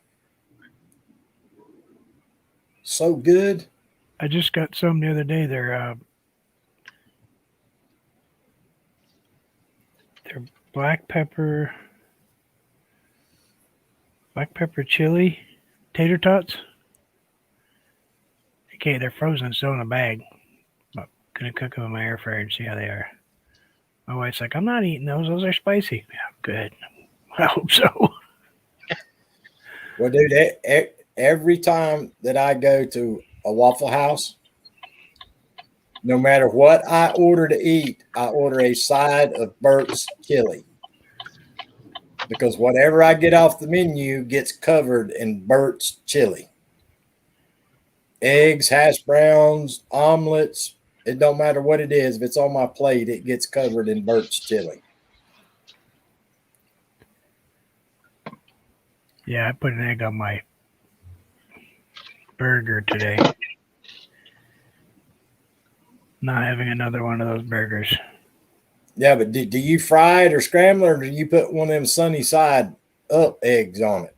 so good. I just got some the other day. They're black pepper chili tater tots. Okay, they're frozen, still in a bag. I'm gonna cook them in my air fryer and see how they are. My wife's like, I'm not eating those. Those are spicy. Yeah, good. I hope so. Well, dude, every time that I go to a Waffle House, no matter what I order to eat, I order a side of Burt's chili. Because whatever I get off the menu gets covered in Burt's chili. Eggs, hash browns, omelets, it don't matter what it is. If it's on my plate, it gets covered in Burt's chili. Yeah, I put an egg on my burger today. Not having another one of those burgers. Yeah, but do you fry it or scramble it, or do you put one of them sunny side up eggs on it?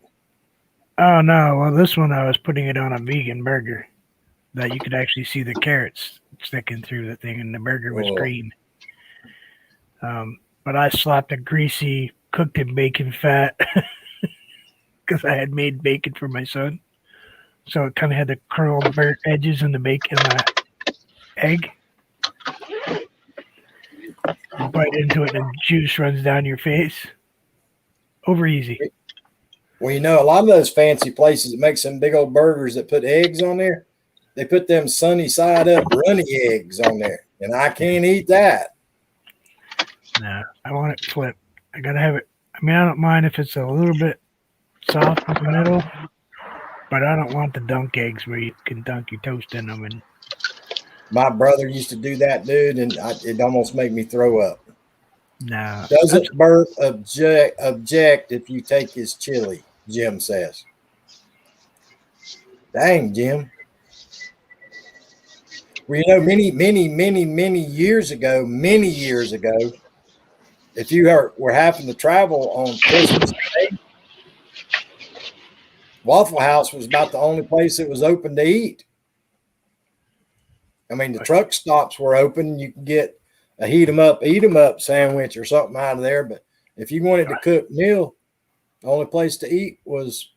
Oh no! Well, this one I was putting it on a vegan burger that you could actually see the carrots sticking through the thing, and the burger was green. But I slapped a greasy cooked in bacon fat because I had made bacon for my son, so it kind of had the curled burnt edges in the bacon egg. You bite into it, and the juice runs down your face. Over easy. Well, you know, a lot of those fancy places that make some big old burgers that put eggs on there, they put them sunny side up runny eggs on there, and I can't eat that. No, I want it flipped. I gotta have it. I mean, I don't mind if it's a little bit soft in the middle, but I don't want the dunk eggs where you can dunk your toast in them. And my brother used to do that, dude, and it almost made me throw up. no. Doesn't Bert object if you take his chili? Jim says. Dang, Jim. Well, you know, many years ago, if you were having to travel on Christmas Day, Waffle House was about the only place that was open to eat. I mean, the truck stops were open. You could get a eat 'em up sandwich or something out of there. But if you wanted to cook meal, the only place to eat was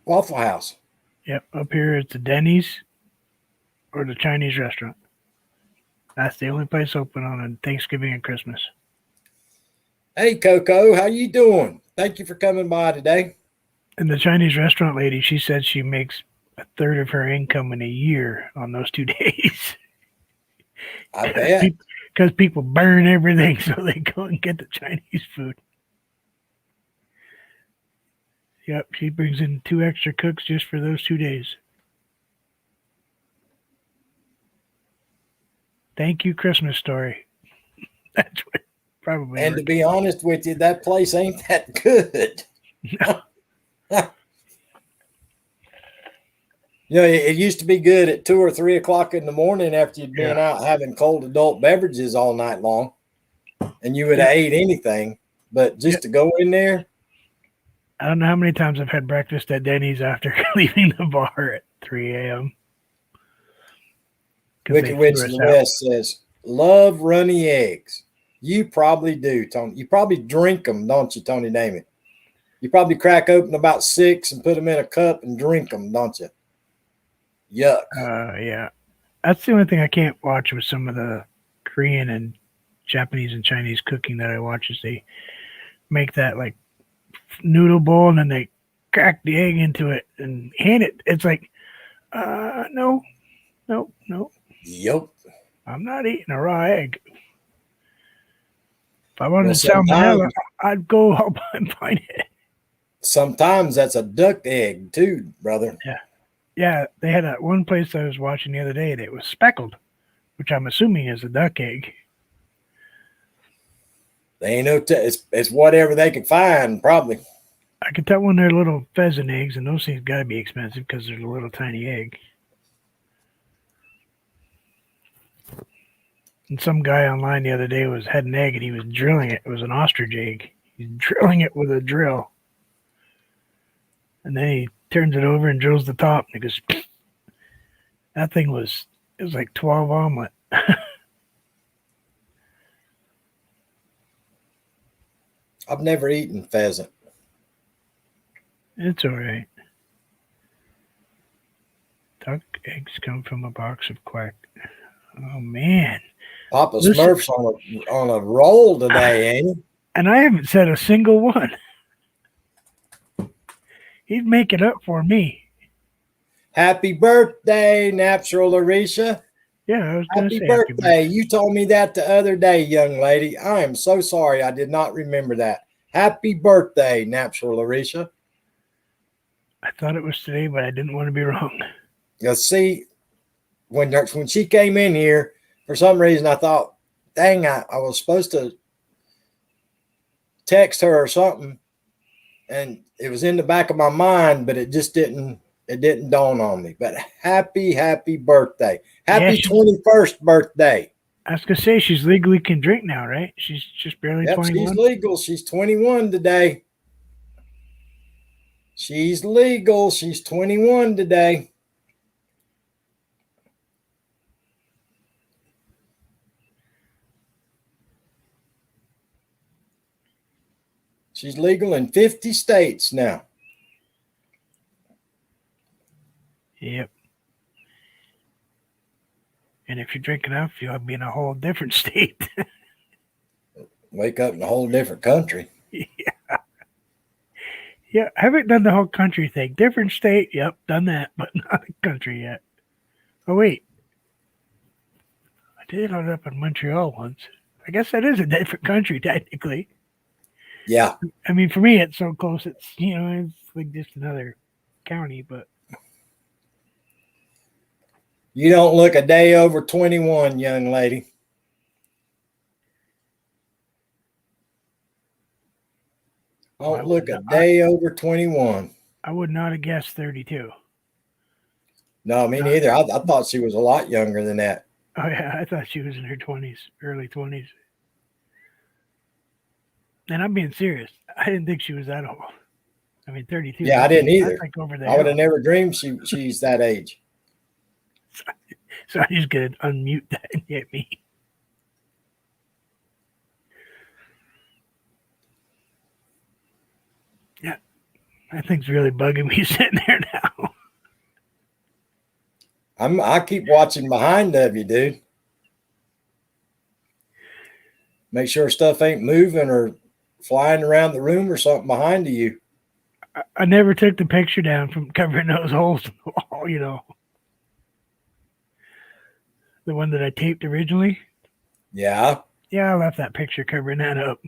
Waffle House. Yep, up here it's the Denny's or the Chinese restaurant. That's the only place open on Thanksgiving and Christmas. Hey, Coco, how you doing? Thank you for coming by today. And the Chinese restaurant lady, she said she makes a third of her income in a year on those 2 days. I bet. Because people burn everything, so they go and get the Chinese food. Yep, she brings in 2 extra cooks just for those 2 days. Thank you, Christmas Story. That's what Probably. And to be honest with you, that place ain't that good. It used to be good at 2 or 3 o'clock in the morning after you'd been out having cold adult beverages all night long, and you would have ate anything. But just to go in there, I don't know how many times I've had breakfast at Denny's after leaving the bar at 3 a.m. Wicked Witch in the West says, love runny eggs. You probably do, Tony. You probably drink them, don't you, Tony Damon? You probably crack open about 6 and put them in a cup and drink them, don't you? Yuck. Yeah. That's the only thing I can't watch with some of the Korean and Japanese and Chinese cooking that I watch is they make that like noodle bowl and then they crack the egg into it and hand it. It's like, no. Yep. I'm not eating a raw egg. If I wanted salmonella, I'd go out and find it. Sometimes that's a duck egg too, brother. Yeah, they had that one place I was watching the other day and it was speckled, which I'm assuming is a duck egg. They ain't it's whatever they can find, probably. I could tell when they're little pheasant eggs, and those things got to be expensive because they're a little tiny egg. And some guy online the other day had an egg and he was drilling it. It was an ostrich egg. He's drilling it with a drill. And then he turns it over and drills the top. And he goes, that thing was like 12 omelet. I've never eaten pheasant. It's all right. Duck eggs come from a box of quack. Oh, man. Papa Smurf's on a roll today, ain't he? And I haven't said a single one. He'd make it up for me. Happy birthday, Natural Larisha. Yeah, I was going to say happy birthday. You told me that the other day, young lady. I am so sorry. I did not remember that. Happy birthday, Natural Larisha. I thought it was today, but I didn't want to be wrong. You see, when she came in here, for some reason I thought, dang, I was supposed to text her or something, and it was in the back of my mind, but it just didn't dawn on me. But happy birthday. Happy 21st birthday. I was going to say she's legally can drink now, right? She's just barely 21. She's legal. She's 21 today. She's legal. She's 21 today. She's legal in 50 states now. Yep. And if you drink enough, you'll be in a whole different state. Wake up in a whole different country. Yeah. Yeah, I haven't done the whole country thing. Different state, yep, done that, but not a country yet. Oh, wait. I did it up in Montreal once. I guess that is a different country, technically. Yeah. I mean, for me, it's so close. It's, it's like just another county, but. You don't look a day over 21, young lady. Don't look a day over 21. I would not have guessed 32. No, me neither. I thought she was a lot younger than that. Oh, yeah. I thought she was in her 20s, early 20s. And I'm being serious. I didn't think she was that old. I mean, 32. Yeah, I didn't either. Like I would have never dreamed she's that age. So I just going to unmute that and hit me. Yeah. That thing's really bugging me sitting there now. I keep watching behind of you, dude. Make sure stuff ain't moving or flying around the room or something behind you. I never took the picture down from covering those holes in the wall, The one that I taped originally. Yeah. Yeah, I left that picture covering that up.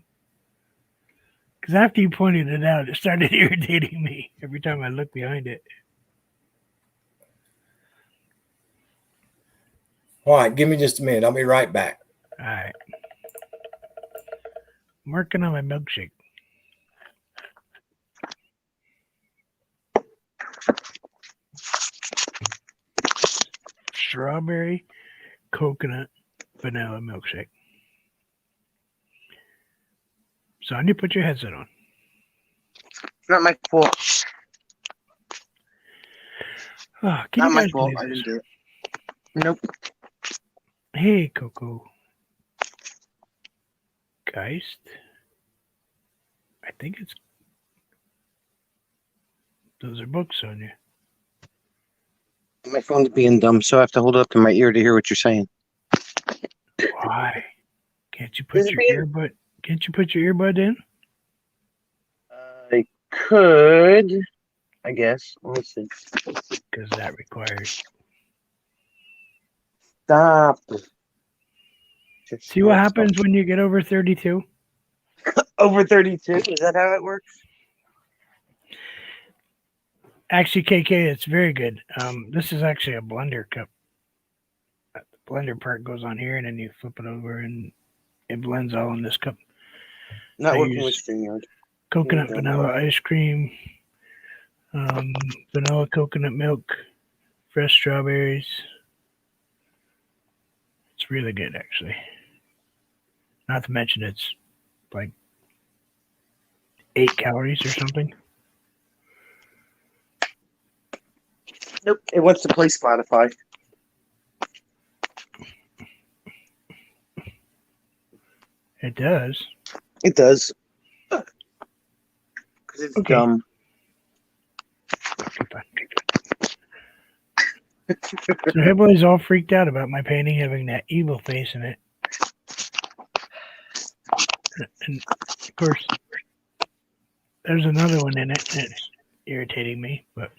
Because after you pointed it out, it started irritating me every time I looked behind it. All right, give me just a minute. I'll be right back. All right. I'm working on my milkshake. Strawberry, coconut, vanilla milkshake. Son, you put your headset on. It's not my fault. Oh, can Not you my guys fault. believe I this? didn't do it. Nope. Hey, Coco. Geist. I think it's. Those are books on you. My phone's being dumb, so I have to hold it up to my ear to hear what you're saying. Why? Can't you put Is it your being- earbud? Can't you put your earbud in? I could, I guess. Let me see. Because that requires. Stop. Just See what stop. happens when you get over 32? Over 32? Is that how it works? Actually, KK, it's very good. This is actually a blender cup. The blender part goes on here, and then you flip it over, and it blends all in this cup. Not I working with use StreamYard. Coconut Yeah. vanilla ice cream, vanilla coconut milk, fresh strawberries. It's really good, actually. Not to mention it's like 8 calories or something. Nope. It wants to play Spotify. It does. It does. Because it's Okay. dumb. Okay, fine. So everybody's all freaked out about my painting having that evil face in it. And of course, there's another one in it that's irritating me, but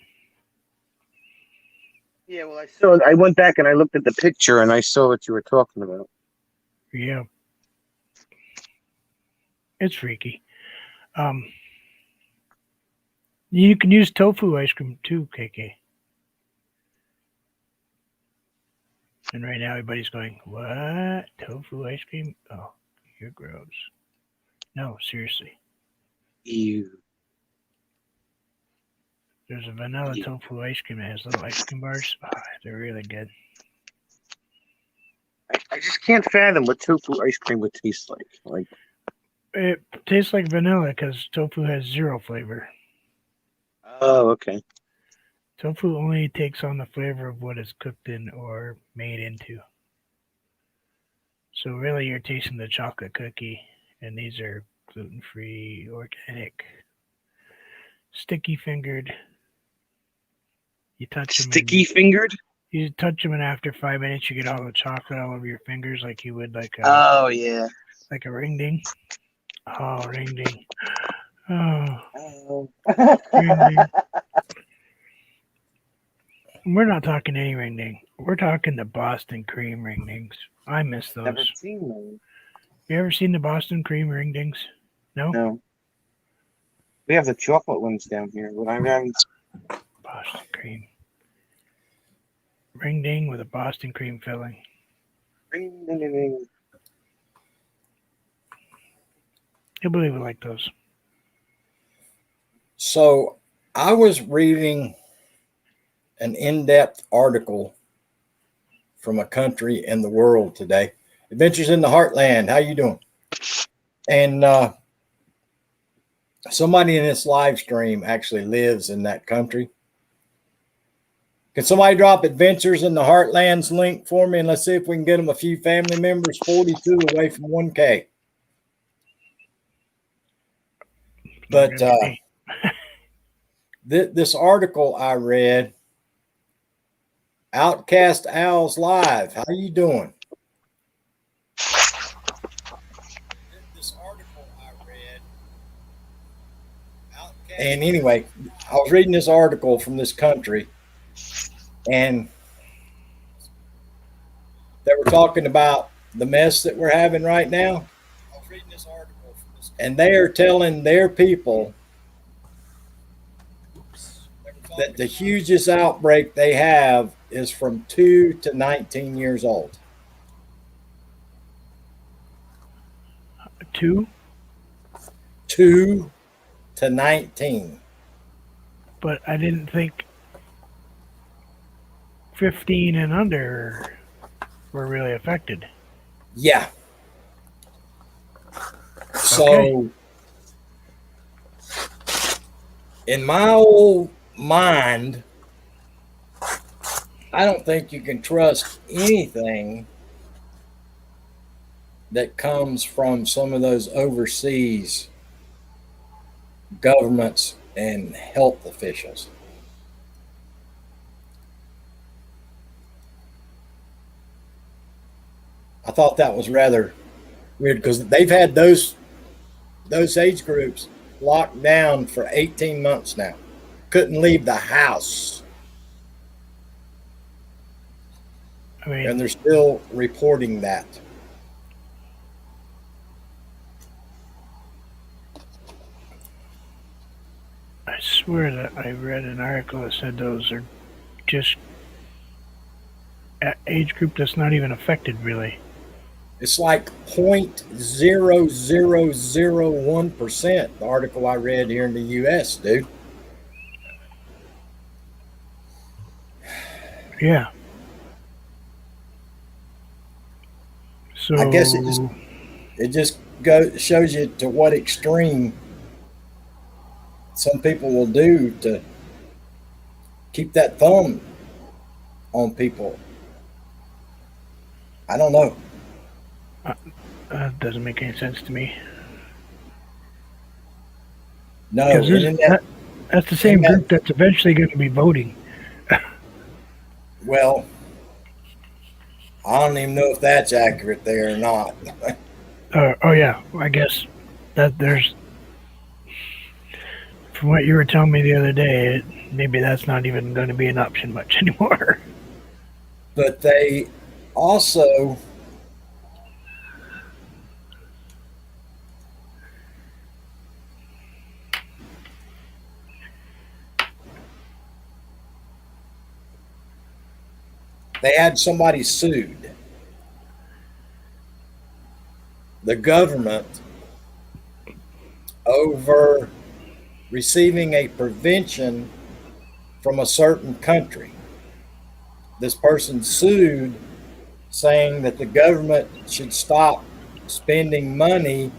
Yeah, well, I saw. I went back and I looked at the picture and I saw what you were talking about. yeah. It's freaky. You can use tofu ice cream too, KK. And right now everybody's going, what? Tofu ice cream? Oh, you're gross. No, seriously. Ew. There's a vanilla Yeah. tofu ice cream that has little ice cream bars. Ah, they're really good. I just can't fathom what tofu ice cream would taste like. Like, It tastes like vanilla because tofu has 0 flavor. oh, okay. Tofu only takes on the flavor of what it's cooked in or made into. So really you're tasting the chocolate cookie, and these are gluten-free, organic, sticky fingered. You touch them Sticky fingered? you touch them, and after 5 minutes you get all the chocolate all over your fingers like you would like a Oh, yeah. ring ding. Oh, ring ding. Oh, Oh. ring ding. We're not talking any ring ding. We're talking the Boston cream ring dings. I miss those. Never seen those. You ever seen the Boston cream ring dings? No? No. We have the chocolate ones down here, but I haven't. Boston cream. Ring ding with a Boston cream filling. Ring, ding, ding, ding. You'll believe it like those. So I was reading an in-depth article from a country in the world today. Adventures in the Heartland. How you doing? And somebody in this live stream actually lives in that country. Can somebody drop Adventures in the Heartlands link for me, and let's see if we can get them a few family members. 42 away from 1K. But this article I read, Outcast Owls Live. How you doing? This article I read. And anyway, I was reading this article from this country, and they were talking about the mess that we're having right now. I was reading this article from this country, and they are telling their people that the hugest outbreak they have is from 2 to 19 years old. 2? 2 to 19. But I didn't think 15 and under were really affected. Yeah. So, Okay. in my old mind, I don't think you can trust anything that comes from some of those overseas governments and health officials. I thought that was rather weird because they've had those age groups locked down for 18 months now. Couldn't leave the house, I mean, and they're still reporting that. I swear that I read an article that said those are just age group that's not even affected really. It's like 0.0001%, the article I read here in the US, dude. Yeah. So I guess it just shows you to what extreme some people will do to keep that thumb on people. I don't know. doesn't make any sense to me. No, Because isn't that, that's the same isn't that- group that's eventually going to be voting. well, I don't even know if that's accurate there or not. Oh yeah, I guess that there's. From what you were telling me the other day, maybe that's not even going to be an option much anymore. But they also they had somebody sued the government over receiving a prevention from a certain country. This person sued saying that the government should stop spending money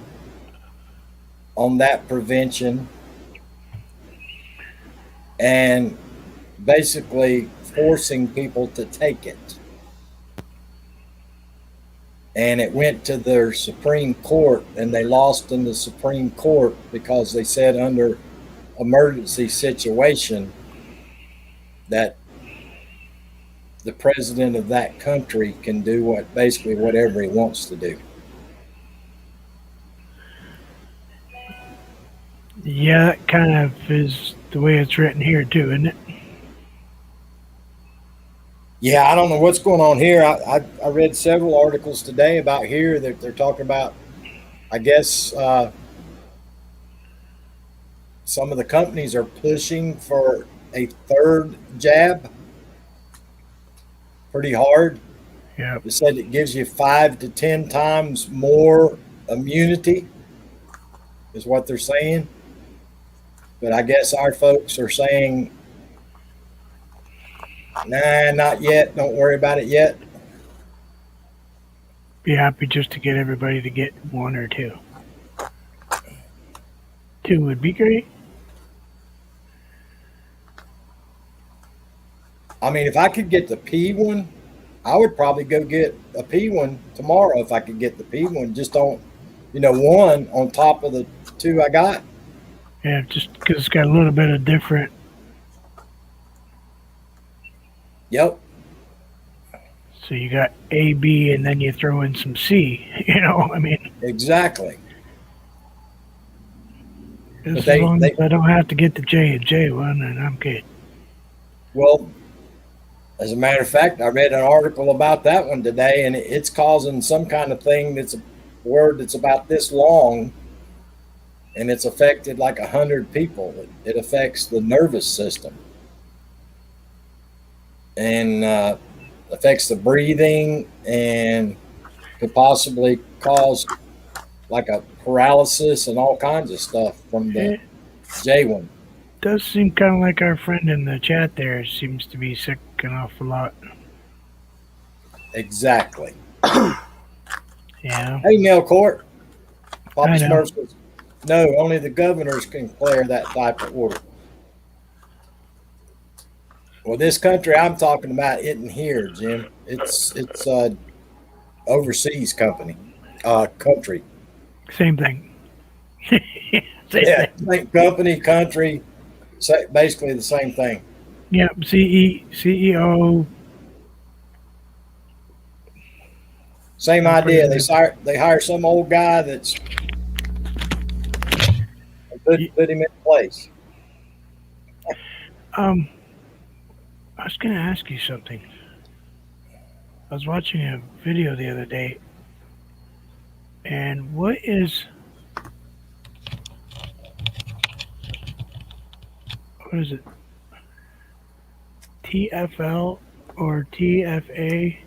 on that prevention and basically forcing people to take it. And it went to their Supreme Court, and they lost in the Supreme Court because they said under emergency situation that the president of that country can do whatever he wants to do. Yeah, that kind of is the way it's written here too, isn't it? Yeah, I don't know what's going on here. I read several articles today about here that they're talking about, I guess, some of the companies are pushing for a third jab pretty hard. Yeah. They said it gives you 5 to 10 times more immunity, is what they're saying. But I guess our folks are saying, nah, not yet. Don't worry about it yet. Be happy just to get everybody to get 1 or 2. 2 would be great. I mean, if I could get the P one, I would probably go get a P one tomorrow if I could get the P one. Just on, 1 on top of the 2 I got. Yeah, just because it's got a little bit of different. Yep. So you got A, B, and then you throw in some C. I mean, Exactly. as they- long as I don't have to get the J and J one, and I'm good. Well, as a matter of fact, I read an article about that one today, and it's causing some kind of thing that's a word that's about this long, and it's affected like 100 people. It affects the nervous system and affects the breathing and could possibly cause like a paralysis and all kinds of stuff from the It J one. does seem kind of like our friend in the chat there seems to be sick an awful lot. Exactly. Yeah. Hey, Neil Court. Papa I know. Smurf says, no, only the governors can declare that type of order. Well, this country I'm talking about isn't here, Jim. It's overseas country. Same thing. Same Yeah, thing. like company, country, basically the same thing. Yep. CEO. Same idea. They hire some old guy that's put him in place. I was going to ask you something. I was watching a video the other day, and what is it? TFL or TFA?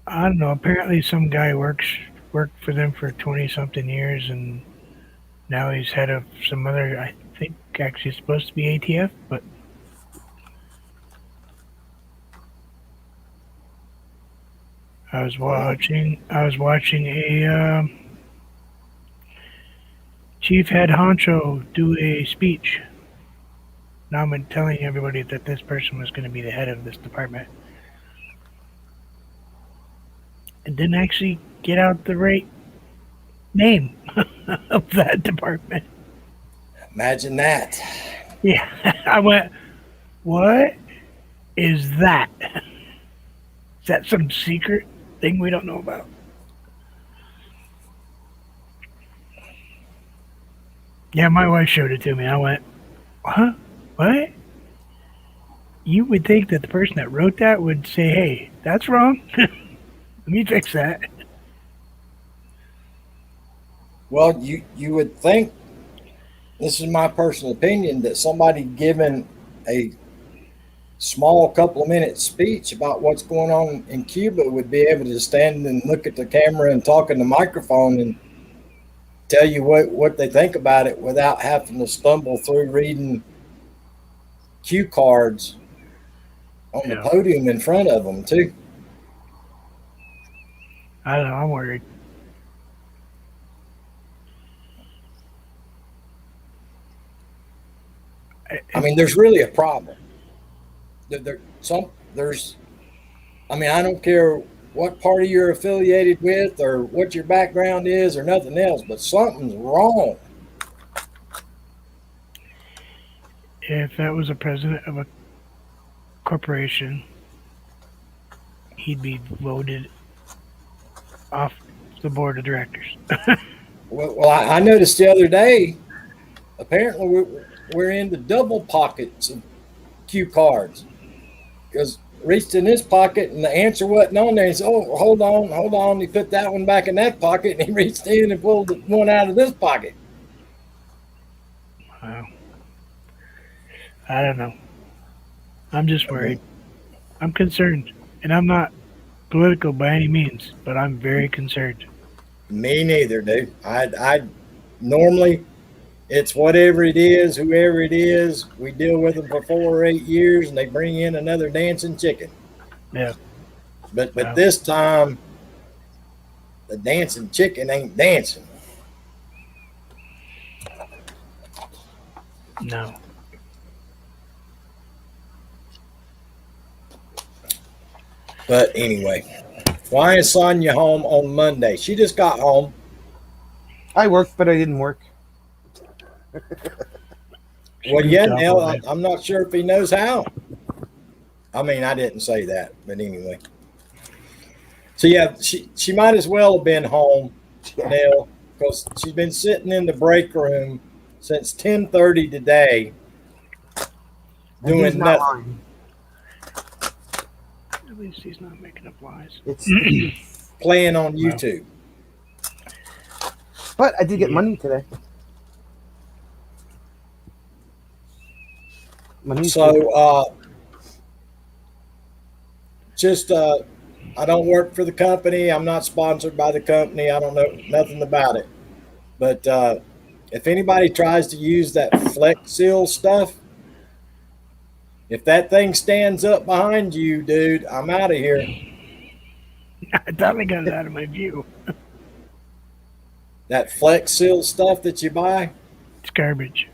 I don't know. Apparently, some guy worked for them for 20 something years, and now he's head of some other. I think actually it's supposed to be ATF, but I was watching a chief head honcho do a speech. Now I'm telling everybody that this person was going to be the head of this department. And didn't actually get out the right name of that department. Imagine that. Yeah, I went, what is that? Is that some secret thing we don't know about? Yeah, my wife showed it to me. I went, huh? What? You would think that the person that wrote that would say, hey, that's wrong. Let me fix that. Well, you would think, this is my personal opinion, that somebody given a small couple of minute speech about what's going on in Cuba would be able to stand and look at the camera and talk in the microphone and tell you what they think about it without having to stumble through reading cue cards on the podium in front of them too. I don't know. I'm worried. I mean, there's really a problem. I don't care what party you're affiliated with or what your background is or nothing else, but something's wrong. If that was a president of a corporation, he'd be voted off the board of directors. Well, I noticed the other day, apparently we're into double pockets of cue cards because reached in his pocket and the answer wasn't on there. He said, oh, hold on. He put that one back in that pocket and he reached in and pulled one out of this pocket. Wow. I don't know. I'm just worried. I'm concerned. And I'm not political by any means, but I'm very concerned. Me neither, dude. I normally, it's whatever it is, whoever it is, we deal with them for 4 or 8 years and they bring in another dancing chicken. Yeah. But this time, the dancing chicken ain't dancing. No. But anyway, why is Sonia home on Monday? She just got home. I worked, but I didn't work. Well, yeah, Nell, I'm not sure if he knows how. I mean, I didn't say that, but anyway. So yeah, she might as well have been home, Nell, because she's been sitting in the break room since 10:30 today, doing nothing. At least he's not making up lies. Playing on YouTube. But I did get money today. I don't work for the company. I'm not sponsored by the company. I don't know nothing about it. But if anybody tries to use that Flex Seal stuff, if that thing stands up behind you, dude, I'm out of here. I thought I got it out of my view. That Flex Seal stuff that you buy, It's garbage.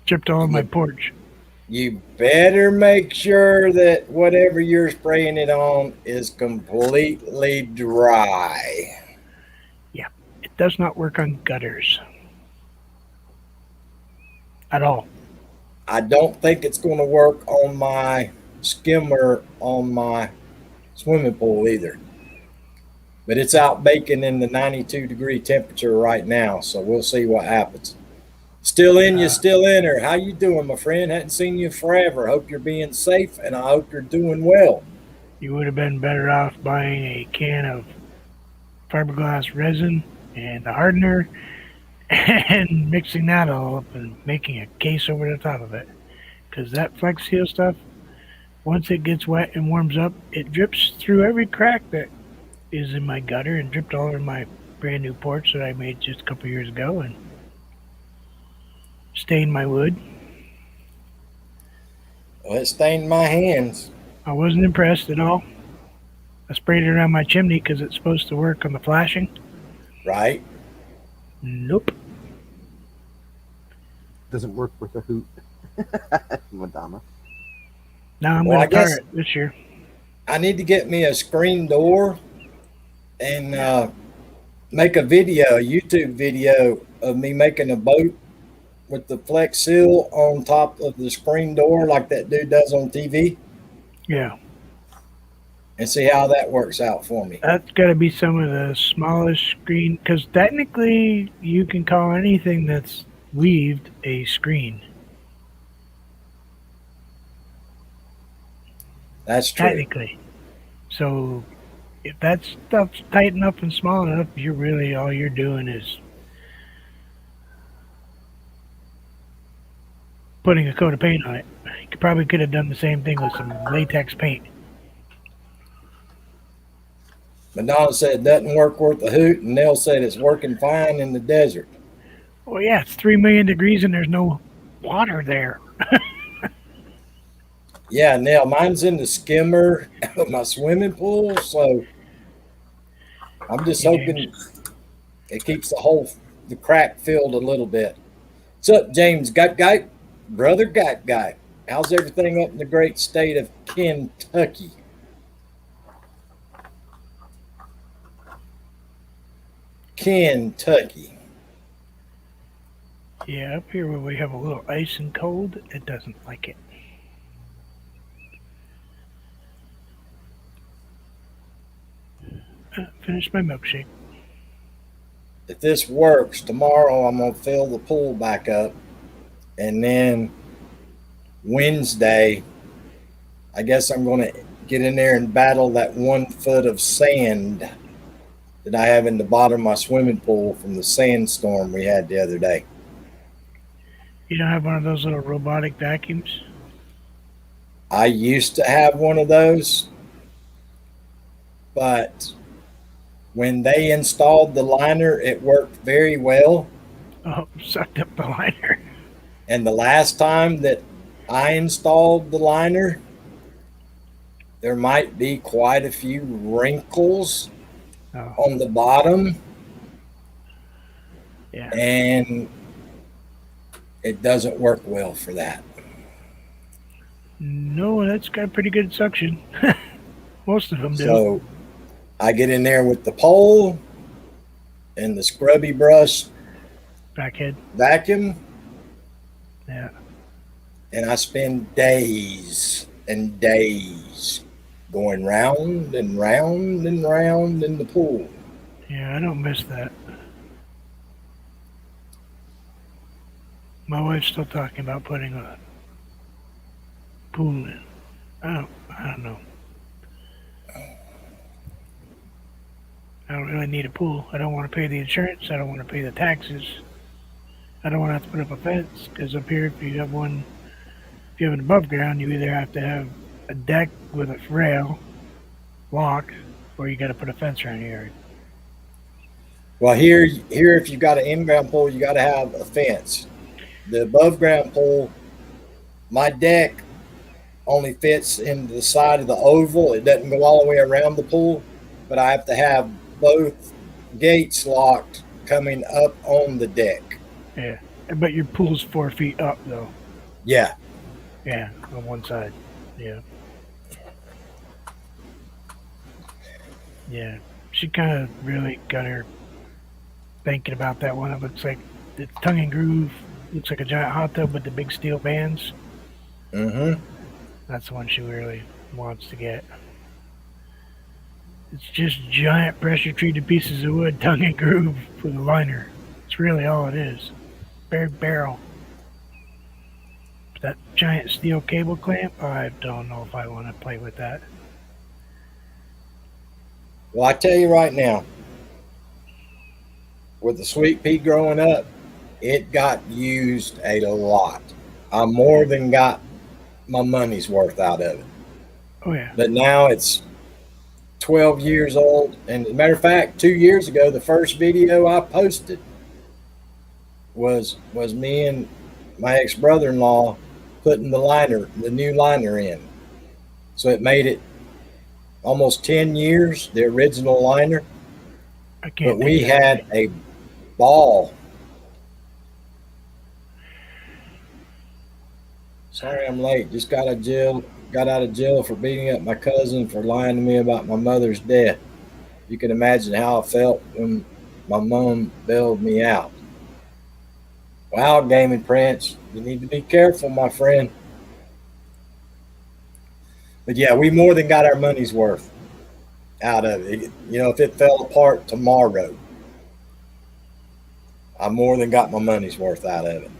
Chipped all on my you, porch. you better make sure that whatever you're spraying it on is completely dry. Yeah, it does not work on gutters at all. I don't think it's going to work on my skimmer on my swimming pool either. But it's out baking in the 92-degree temperature right now, so we'll see what happens. Still in, you still in her. How you doing, my friend? Hadn't seen you forever. Hope you're being safe, and I hope you're doing well. You would have been better off buying a can of fiberglass resin and a hardener and mixing that all up and making a case over the top of it. Because that Flex Seal stuff, once it gets wet and warms up, it drips through every crack that is in my gutter and dripped all over my brand new porch that I made just a couple years ago and stained my wood. Well, it stained my hands. I wasn't impressed at all. I sprayed it around my chimney because it's supposed to work on the flashing. Right? Nope. Doesn't work with a hoot. Madonna. Now I'm Well, going I to tar guess- it this year. I need to get me a screen door and make a video, a YouTube video of me making a boat with the Flex Seal on top of the screen door like that dude does on TV Yeah. and see how that works out for me. That's got to be some of the smallest screen, because technically you can call anything that's weaved a screen. That's true. Technically. So if that stuff's tight enough and small enough, you're really all you're doing is putting a coat of paint on it. You probably could have done the same thing with some latex paint. Madonna said it doesn't work worth a hoot, and Nell said it's working fine in the desert. Well, yeah, it's 3 million degrees and there's no water there. Yeah, Nell, mine's in the skimmer of my swimming pool, so I'm just hoping it keeps the crack filled a little bit. What's up, James Guy? Brother Guy. How's everything up in the great state of Kentucky? Kentucky. Yeah, up here where we have a little ice and cold, it doesn't like it. Finished my milkshake. If this works, tomorrow I'm going to fill the pool back up. And then Wednesday, I guess I'm going to get in there and battle that 1 foot of sand that I have in the bottom of my swimming pool from the sandstorm we had the other day. You don't have one of those little robotic vacuums? I used to have one of those, but when they installed the liner, it worked very well. Oh, sucked up the liner. And the last time that I installed the liner, there might be quite a few wrinkles Oh, on the bottom, yeah. and it doesn't work well for that. No, that's got pretty good suction. Most of them do. So I get in there with the pole and the scrubby brush Backhead. vacuum, Yeah. and I spend days and days going round and round and round in the pool. Yeah, I don't miss that. My wife's still talking about putting a pool in. I don't know. I don't really need a pool. I don't want to pay the insurance. I don't want to pay the taxes. I don't want to have to put up a fence, because up here, if you have an above ground, you either have to have a deck with a rail, lock, or you got to put a fence around your yard. Well, here, if you got an in-ground pool, you got to have a fence. The above-ground pool, my deck only fits in the side of the oval. It doesn't go all the way around the pool, but I have to have both gates locked coming up on the deck. Yeah. But your pool's 4 feet up, though. Yeah. Yeah, on one side. Yeah. Yeah. She kind of really got her thinking about that one. It looks like the tongue and groove. Looks like a giant hot tub with the big steel bands. Mm-hmm. That's the one she really wants to get. It's just giant pressure treated pieces of wood, tongue and groove with a liner. It's really all it is. Bared barrel. But that giant steel cable clamp, I don't know if I want to play with that. Well, I tell you right now, with the sweet pea growing up, it got used a lot. I more than got my money's worth out of it. Oh yeah. But now it's 12 years old. And as a matter of fact, 2 years ago, the first video I posted was me and my ex-brother-in-law putting the new liner in. So it made it almost 10 years, the original liner. I can't. But we had a ball. Sorry I'm late. Just got out of jail for beating up my cousin for lying to me about my mother's death. You can imagine how I felt when my mom bailed me out. Wow, Gaming Prince, you need to be careful, my friend. But yeah, we more than got our money's worth out of it. You know, if it fell apart tomorrow, I more than got my money's worth out of it.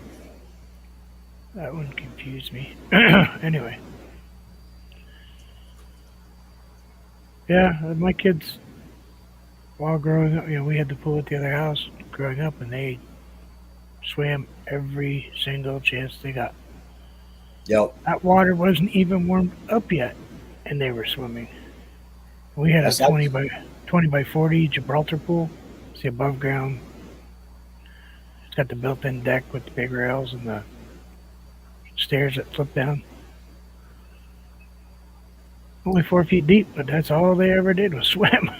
That one confused me. Anyway. Yeah, my kids, while growing up, we had the pool at the other house growing up, and they swam every single chance they got. Yep. That water wasn't even warmed up yet, and they were swimming. We had a 20 by 40 Gibraltar pool. It's the above ground. It's got the built-in deck with the big rails and the stairs that flip down. Only 4 feet deep, but that's all they ever did was swim.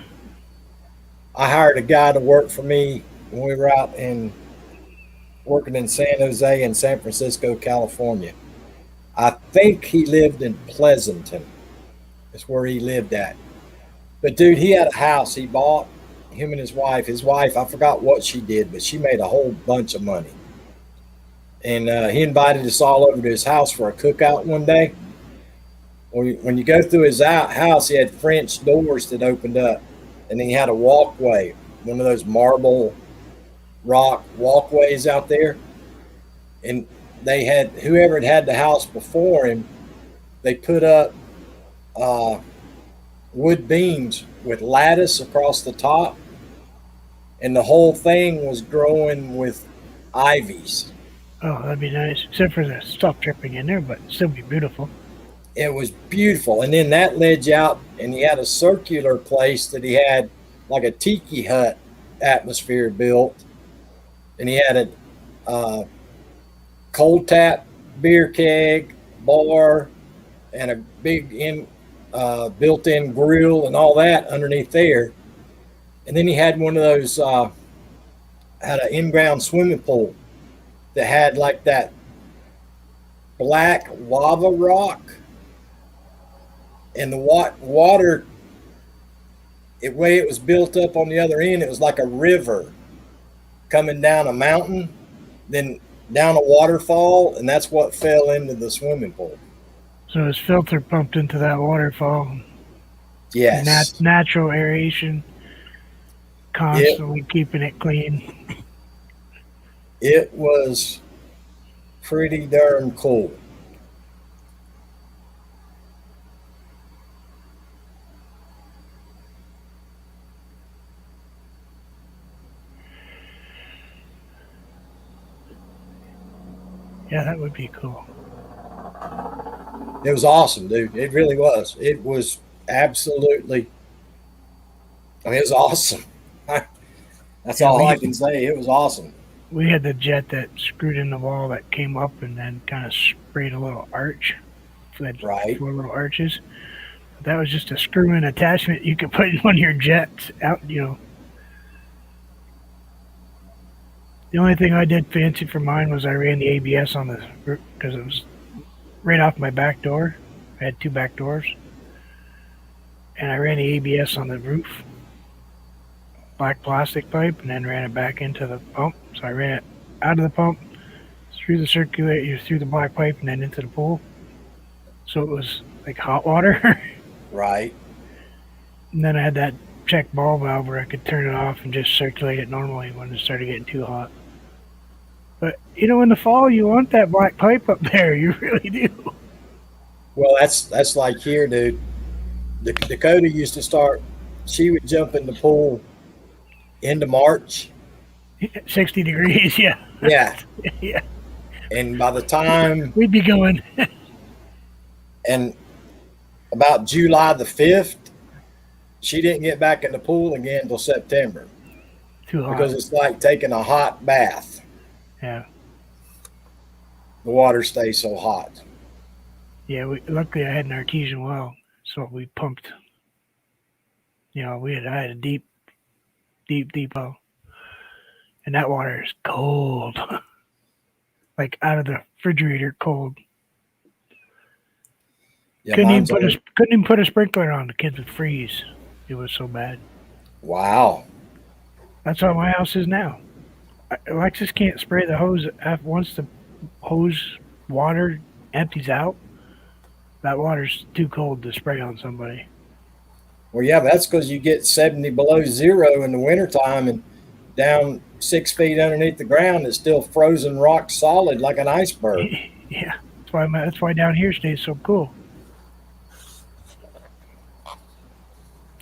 I hired a guy to work for me when we were out working in San Jose and San Francisco, California. I think he lived in Pleasanton. That's where he lived at. But dude, he had a house he bought, him and his wife. His wife, I forgot what she did, but she made a whole bunch of money. And he invited us all over to his house for a cookout one day. When you go through his house, he had French doors that opened up. And then he had a walkway, one of those marble rock walkways out there. And they had, whoever had the house before him, they put up wood beams with lattice across the top. And the whole thing was growing with ivies. Oh, that'd be nice. Except for the stuff dripping in there, but still be beautiful. It was beautiful. And then that led you out, and he had a circular place that he had like a tiki hut atmosphere built. And he had a cold tap beer keg, bar, and a big built-in grill and all that underneath there. And then he had one of those, had an in-ground swimming pool that had like that black lava rock. And the water, the way it was built up on the other end, it was like a river coming down a mountain, then down a waterfall, and that's what fell into the swimming pool. So his filter pumped into that waterfall. Yes. Natural aeration, constantly keeping it clean. It was pretty darn cool. Yeah, that would be cool. It was awesome, dude. It really was. It was absolutely, I mean, it was awesome. That's Yeah, all I can say. It was awesome. we had the jet that screwed in the wall that came up and then kind of sprayed a little arch. So that Right. 4 little arches. That was just a screw-in attachment you could put in one of your jets out. The only thing I did fancy for mine was I ran the ABS on the because it was right off my back door. I had 2 back doors, and I ran the ABS on the roof, black plastic pipe, and then ran it back into the pump. So I ran it out of the pump, through the circulator, through the black pipe, and then into the pool. So it was like hot water. Right. And then I had that check ball valve where I could turn it off and just circulate it normally when it started getting too hot. But in the fall you want that black pipe up there. You really do. Well, that's like here, dude. Dakota used to start. She would jump in the pool into March. 60 degrees, yeah. Yeah. Yeah. And by the time, We'd be going. and about July the 5th, she didn't get back in the pool again until September Too hot. because it's like taking a hot bath. Yeah. The water stays so hot. Yeah, luckily I had an artesian well, so we pumped. I had a deep well, and that water is cold, like out of the refrigerator cold. Yeah, couldn't even mine's put only- a couldn't even put a sprinkler on. The kids would freeze. It was so bad. Wow. That's how my house is now. Alexis can't spray the hose once the hose water empties out. That water's too cold to spray on somebody. Well, yeah, but that's because you get 70 below zero in the wintertime and down 6 feet underneath the ground, it's still frozen rock solid like an iceberg. Yeah, that's why down here stays so cool.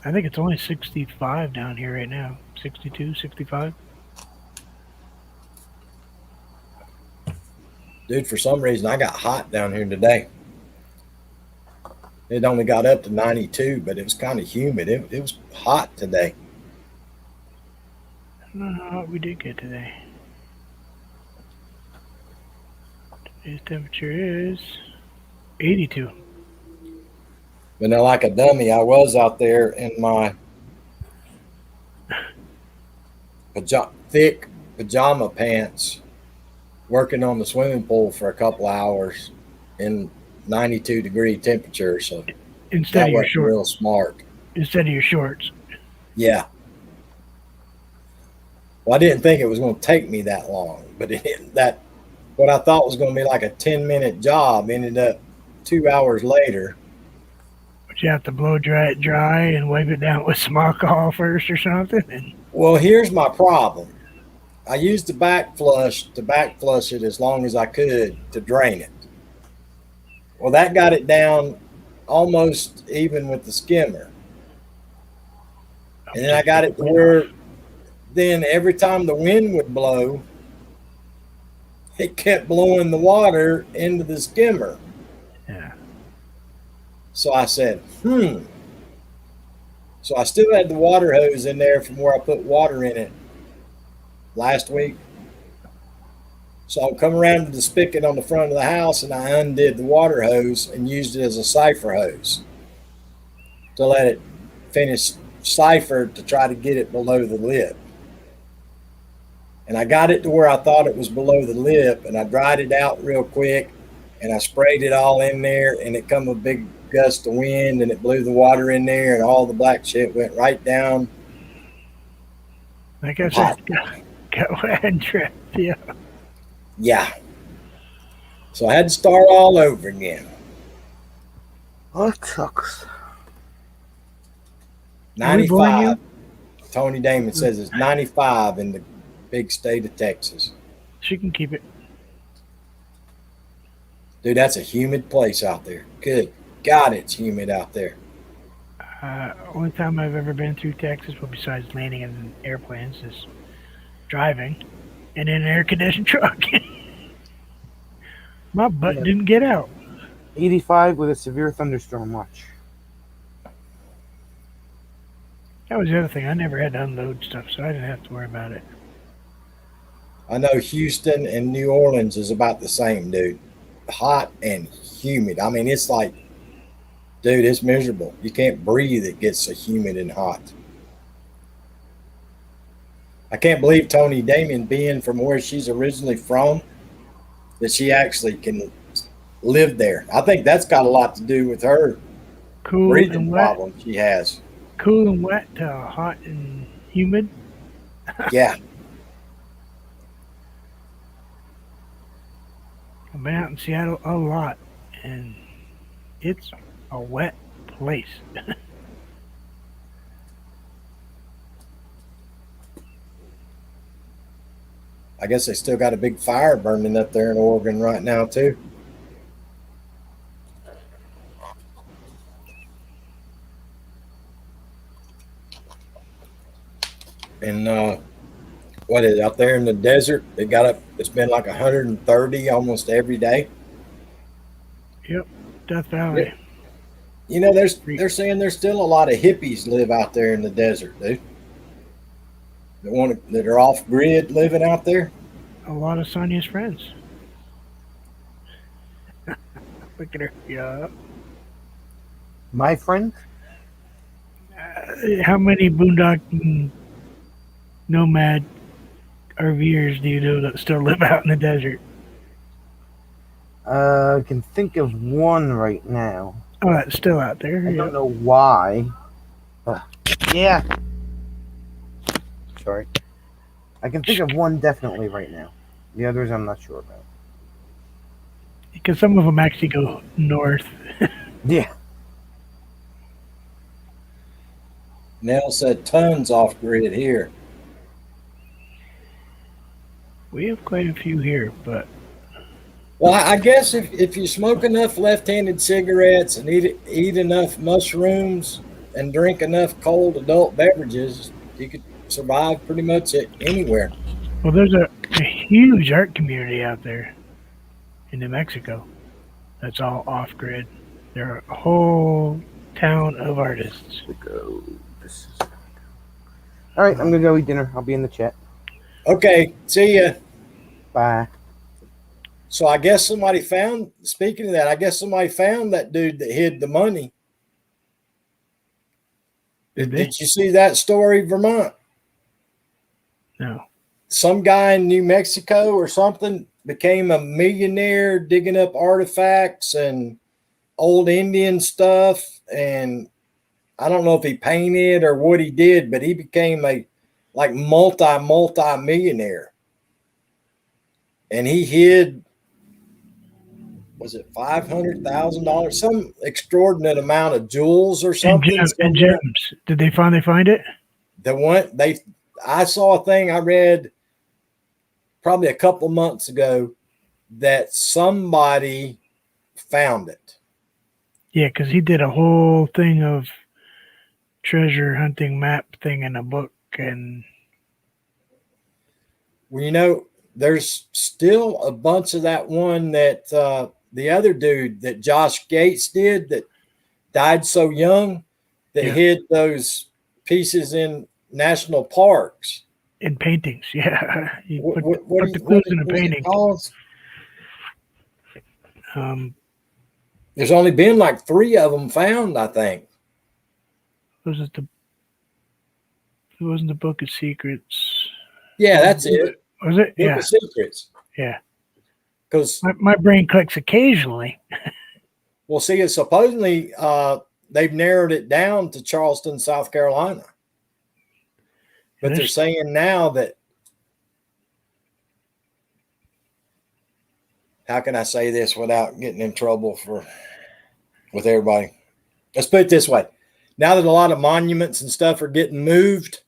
I think it's only 65 down here right now. 62, 65. Dude, for some reason, I got hot down here today. It only got up to 92, but it was kind of humid. It was hot today. I don't know what we did get today. Today's temperature is 82. But now, like a dummy, I was out there in my thick pajama pants working on the swimming pool for a couple hours in 92-degree temperature. So Instead that of your wasn't shorts. real smart. Instead of your shorts. Yeah. Well, I didn't think it was going to take me that long, but what I thought was going to be like a 10-minute job ended up 2 hours later. But you have to blow dry it dry and wipe it down with some alcohol first or something. And Well, here's my problem. I used the backflush to backflush it as long as I could to drain it. Well, that got it down almost even with the skimmer. And then I got it to where then every time the wind would blow, it kept blowing the water into the skimmer. Yeah. So I said, So I still had the water hose in there from where I put water in it last week. So I'll come around to the spigot on the front of the house and I undid the water hose and used it as a siphon hose to let it finish siphon to try to get it below the lip. And I got it to where I thought it was below the lip and I dried it out real quick and I sprayed it all in there and it come a big gust of wind and it blew the water in there and all the black shit went right down. Like I said, got wet and tripped. Yeah. Yeah. So I had to start all over again. Oh, it sucks. Are we boring 95. Tony Damon says it's 95 in the big state of Texas. She can keep it. Dude, that's a humid place out there. Good God, it's humid out there. Only time I've ever been through Texas, well, besides landing in airplanes, is driving in an air-conditioned truck. My butt Yeah. didn't get out. 85 with a severe thunderstorm watch. That was the other thing. I never had to unload stuff, so I didn't have to worry about it. I know Houston and New Orleans is about the same, dude. Hot and humid. I mean, it's like, dude, it's miserable. You can't breathe. It gets so humid and hot. I can't believe Tony Damien, being from where she's originally from, that she actually can live there. I think that's got a lot to do with her Cool breathing and wet. problem she has. Cool and wet to hot and humid. Yeah. I've been out in Seattle a lot, and it's a wet place. I guess they still got a big fire burning up there in Oregon right now, too. And what is it, out there in the desert? It got up. It's been like 130 almost every day. Yep, Death Valley. Yeah. You know, they're saying there's still a lot of hippies live out there in the desert, dude. That are off grid living out there. A lot of Sonia's friends. Look at her. Yeah. My friend? How many boondock nomad RVers do you know that still live out in the desert? I can think of one right now. Oh, that's still out there. I Yeah. don't know why. Yeah. Sorry. I can think of one definitely right now. The others I'm not sure about. Because some of them actually go north. Yeah. Nell said tons off grid here. We have quite a few here, but Well, I guess if you smoke enough left-handed cigarettes and eat enough mushrooms and drink enough cold adult beverages, you could survive pretty much anywhere. well, there's a huge art community out there in New Mexico that's all off grid. There are a whole town of artists. All right, I'm gonna go eat dinner. I'll be in the chat. Okay, see ya. Bye. So I guess somebody found, speaking of that, I guess somebody found that dude that hid the money. Did you see that story, Vermont? No. Some guy in New Mexico or something became a millionaire digging up artifacts and old Indian stuff. And I don't know if he painted or what he did, but he became a like multi-millionaire. And he hid, was it $500,000? Some extraordinary amount of jewels or something. And gems. Did they finally find it? I saw a thing I read probably a couple months ago that somebody found it. Yeah, because he did a whole thing of treasure hunting map thing in a book, and Well, you know, there's still a bunch of that one that the other dude that Josh Gates did that died so young that hid those pieces in national parks. in paintings. Yeah, he put What the clues in a painting. There's only been like 3 of them found, I think. Was it it wasn't the Book of Secrets? Yeah, that's it. Was it? Book Yeah. of Secrets. Yeah. Because, My brain clicks occasionally. well, see, it's supposedly they've narrowed it down to Charleston, South Carolina. But they're saying now that, how can I say this without getting in trouble with everybody? Let's put it this way. Now that a lot of monuments and stuff are getting moved,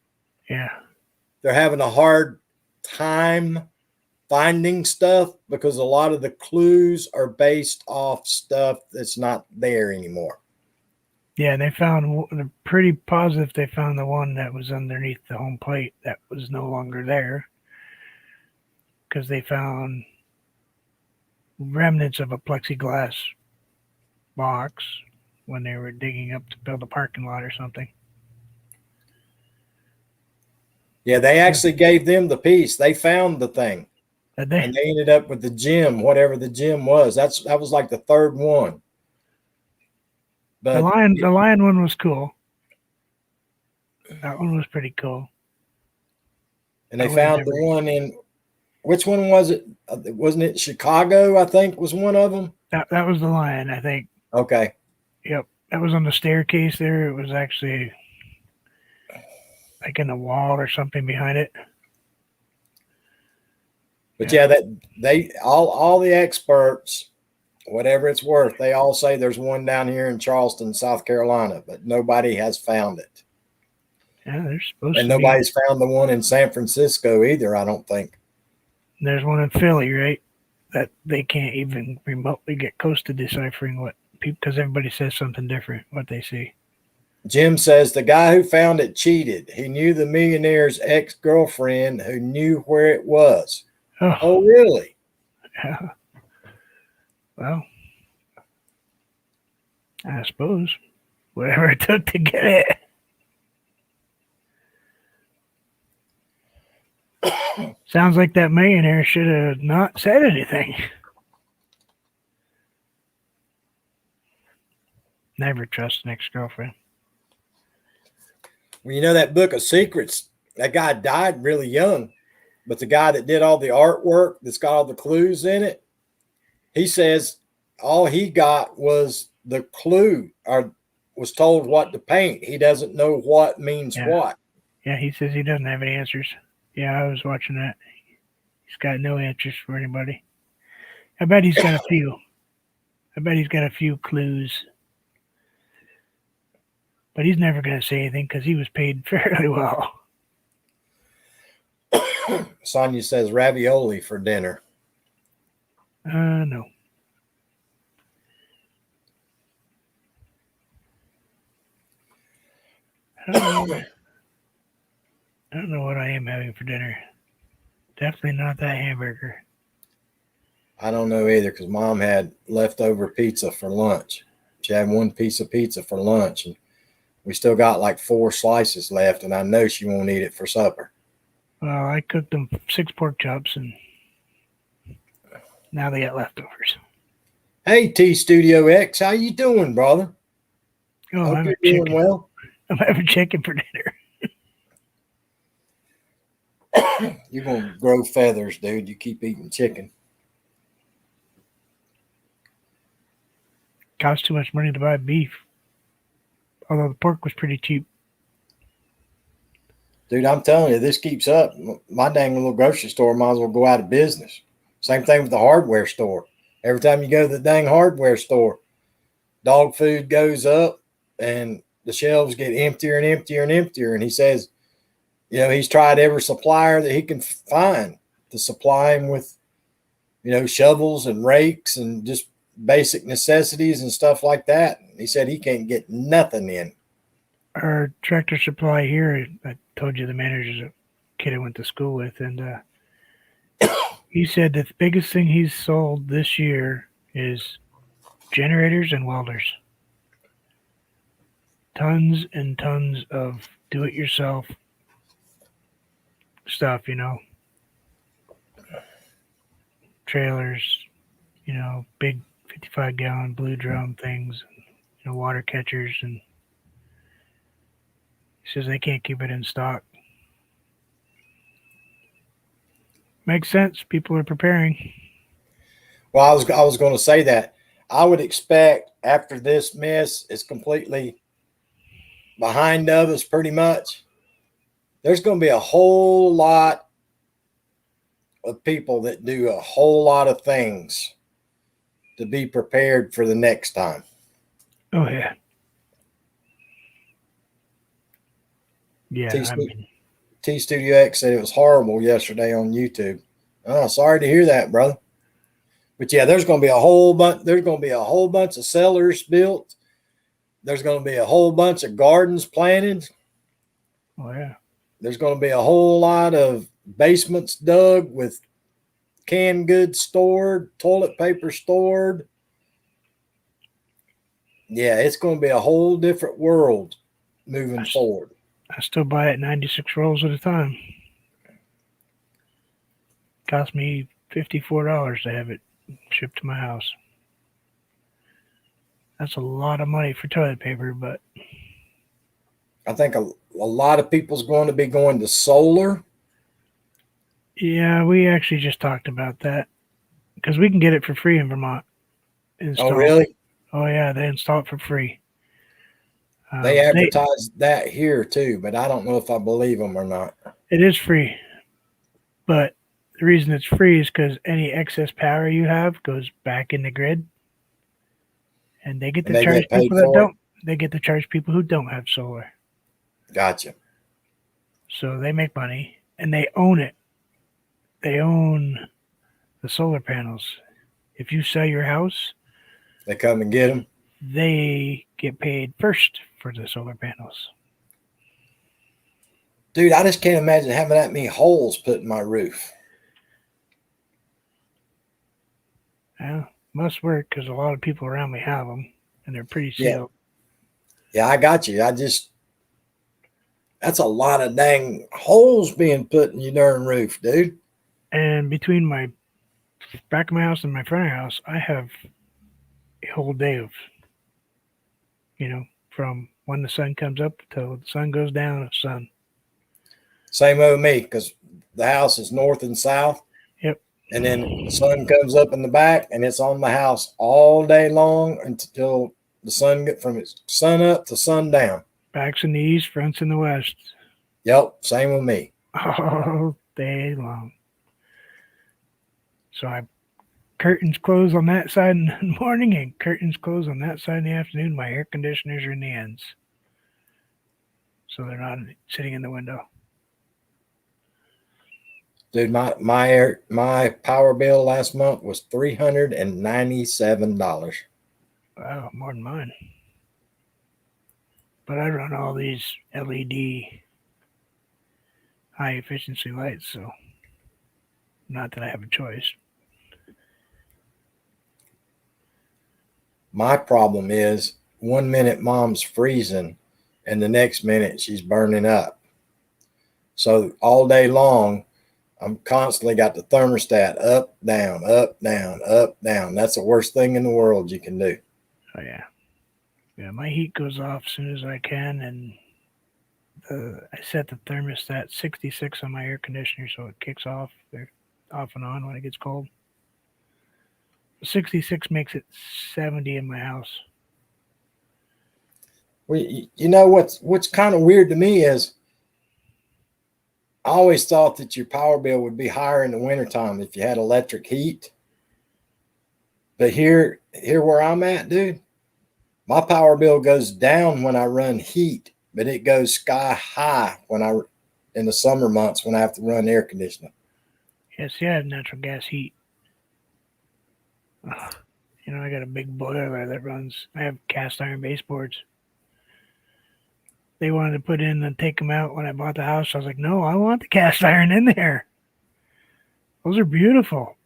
Yeah. they're having a hard time finding stuff because a lot of the clues are based off stuff that's not there anymore. Yeah, they found, they're pretty positive they found the one that was underneath the home plate that was no longer there. Because they found remnants of a plexiglass box when they were digging up to build a parking lot or something. Yeah, they actually gave them the piece. They found the thing, Did they? and they ended up with the gem, whatever the gem was. That was like the third one. But The lion one was cool. That one was pretty cool. and they I would've found the never- one in which one was it? Wasn't it Chicago? I think was one of them. That was the lion, I think. Okay. Yep. That was on the staircase there. It was actually like in the wall or something behind it. But yeah, that they all the experts, whatever it's worth, they all say there's one down here in Charleston, South Carolina, but nobody has found it. Yeah, there's supposed And to be. nobody's found the one in San Francisco either, I don't think. There's one in Philly, right? That they can't even remotely get close to deciphering what people, because everybody says something different, what they see. Jim says the guy who found it cheated. He knew the millionaire's ex-girlfriend who knew where it was. Oh, Oh, really? yeah. Well, I suppose whatever it took to get it. Sounds like that millionaire should have not said anything. Never trust an ex-girlfriend. Well, you know that book of secrets, that guy died really young, but the guy that did all the artwork that's got all the clues in it, he says all he got was the clue or was told what to paint. He doesn't know what means Yeah. what. Yeah, he says he doesn't have any answers. Yeah, I was watching that. He's got no answers for anybody. I bet he's got a few. I bet he's got a few clues. But he's never going to say anything because he was paid fairly well. Sonia says ravioli for dinner. No. I don't know what I am having for dinner. Definitely not that hamburger. I don't know either because mom had leftover pizza for lunch. She had one piece of pizza for lunch, and we still got like 4 slices left, and I know she won't eat it for supper. Well, I cooked them 6 pork chops, and now they got leftovers. Hey, T Studio X, how you doing, brother? Oh, Hope I'm you're having doing chicken. well. I'm having chicken for dinner. You're gonna grow feathers, dude. You keep eating chicken. Cost too much money to buy beef. Although the pork was pretty cheap. Dude, I'm telling you, this keeps up. My dang little grocery store might as well go out of business. Same thing with the hardware store. Every time you go to the dang hardware store, dog food goes up and the shelves get emptier and emptier and emptier. And he says, you know, he's tried every supplier that he can find to supply him with, you know, shovels and rakes and just basic necessities and stuff like that. He said he can't get nothing in. Our Tractor Supply here, I told you the manager's a kid I went to school with, and he said that the biggest thing he's sold this year is generators and welders. Tons and tons of do-it-yourself stuff, you know. Trailers, you know, big 55-gallon blue drum things, you know, water catchers, and he says they can't keep it in stock. Makes sense. People are preparing. Well, I was going to say that I would expect after this mess is completely behind of us, pretty much, there's going to be a whole lot of people that do a whole lot of things to be prepared for the next time. Oh yeah, yeah. I mean, T Studio X said it was horrible yesterday on YouTube. Oh, sorry to hear that, brother. But yeah, there's going to be a whole bunch. There's going to be a whole bunch of cellars built. There's going to be a whole bunch of gardens planted. oh yeah. There's going to be a whole lot of basements dug with canned goods stored, toilet paper stored. Yeah, it's going to be a whole different world moving forward. I still buy it 96 rolls at a time. Cost me $54 to have it shipped to my house. That's a lot of money for toilet paper, but I think a lot of people's going to be going to solar. yeah, we actually just talked about that because we can get it for free in Vermont. Oh, Installed. really? Oh yeah, they install it for free. They advertise that here too, but I don't know if I believe them or not. It is free, but the reason it's free is because any excess power you have goes back in the grid, and they get And to they charge get paid people that for it? don't. They get to charge people who don't have solar, Gotcha. so they make money and they own it. They own the solar panels. If you sell your house, They come and get them. they get paid first for the solar panels. Dude, I just can't imagine having that many holes put in my roof. Yeah, must work because a lot of people around me have them, and they're pretty Yeah. sealed. Yeah, I got you. That's a lot of dang holes being put in your darn roof, dude. And between my back of my house and my front of the house, I have a whole day of, from when the sun comes up till the sun goes down of sun. Same with me, because the house is north and south. Yep. And then the sun comes up in the back, and it's on the house all day long until the sun get from its sun up to sundown. Backs in the east, fronts in the west, Yep, same with me. all day long. So curtains close on that side in the morning and curtains close on that side in the afternoon. My air conditioners are in the ends, so they're not sitting in the window. Dude, my power bill last month was $397. Wow, more than mine. But I run all these LED high efficiency lights, so not that I have a choice. My problem is 1 minute mom's freezing and the next minute she's burning up. So all day long, I'm constantly got the thermostat up, down, up, down, up, down. That's the worst thing in the world you can do. Oh yeah. Yeah, my heat goes off as soon as I can, and I set the thermostat 66 on my air conditioner so it kicks off. They're off and on when it gets cold. 66 makes it 70 in my house. Well, you know what's kind of weird to me is I always thought that your power bill would be higher in the wintertime if you had electric heat. But here where I'm at, dude, my power bill goes down when I run heat, but it goes sky high in the summer months when I have to run air conditioning. Yes, yeah, I have natural gas heat. I got a big boiler that runs. I have cast iron baseboards. They wanted to put in and take them out when I bought the house. I was like, no, I want the cast iron in there. Those are beautiful.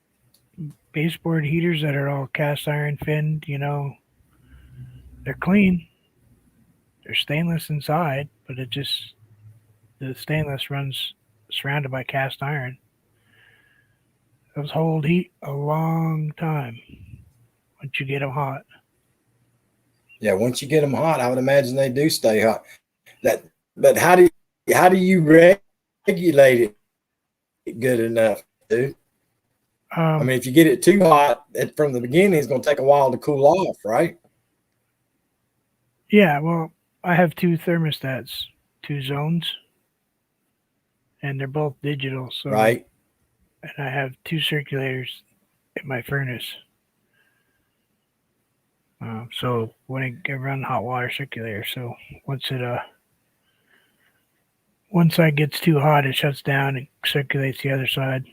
Baseboard heaters that are all cast iron finned, they're clean. They're stainless inside, but the stainless runs surrounded by cast iron. Those hold heat a long time once you get them hot. Yeah, once you get them hot, I would imagine they do stay hot. But how do you regulate it good enough, dude? I mean, if you get it too hot from the beginning, it's going to take a while to cool off, right? Yeah, well, I have two thermostats, 2 zones, and they're both digital. So right. And I have 2 circulators in my furnace. So when I run hot water circulator, so once it gets too hot, it shuts down and circulates the other side.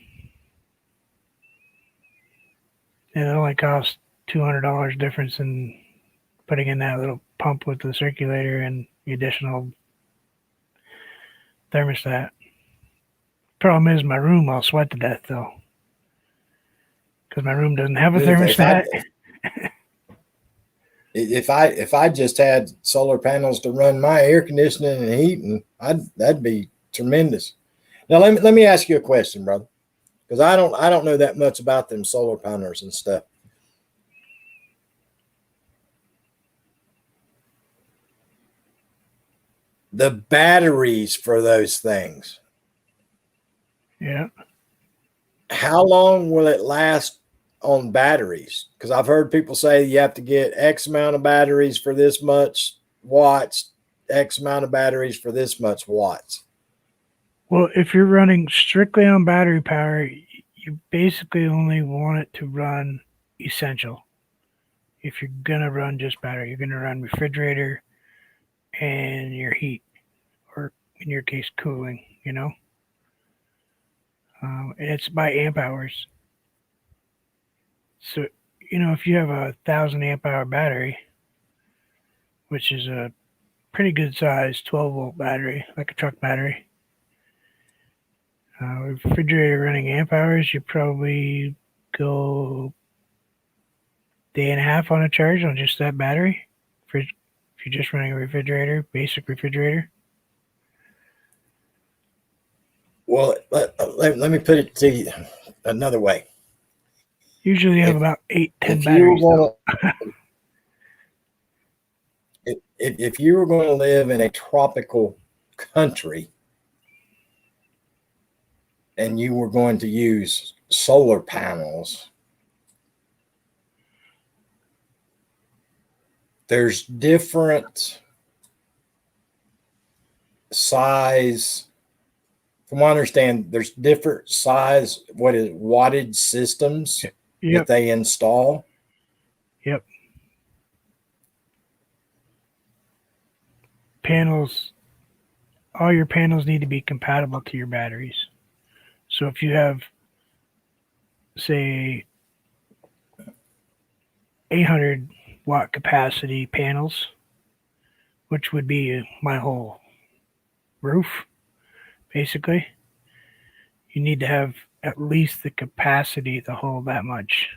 And it only costs $200 difference in putting in that little pump with the circulator and the additional thermostat. Problem is, my room I'll sweat to death though, because my room doesn't have a thermostat. If I just had solar panels to run my air conditioning and heating, that'd be tremendous. Now let me ask you a question, brother, because I don't know that much about them solar panels and stuff. The batteries for those things, Yeah. how long will it last on batteries? Because I've heard people say you have to get X amount of batteries for this much watts, X amount of batteries for this much watts. Well, if you're running strictly on battery power, you basically only want it to run essential. If you're gonna run just battery, you're gonna run refrigerator and your heat, or in your case, cooling. And it's by amp hours. So if you have 1,000 amp hour battery, which is a pretty good size 12-volt battery, like a truck battery, refrigerator running amp hours, you probably go day and a half on a charge on just that battery. If you're just running a refrigerator, basic refrigerator. Well, let me put it to you another way. Usually you have about 8-10 If you were batteries. going to, if you were going to live in a tropical country and you were going to use solar panels, there's different size. From what I understand, there's different size wattage systems Yep. that they install. Yep. Panels. All your panels need to be compatible to your batteries. So if you have, say, 800 watt capacity panels, which would be my whole roof, basically, you need to have at least the capacity to hold that much.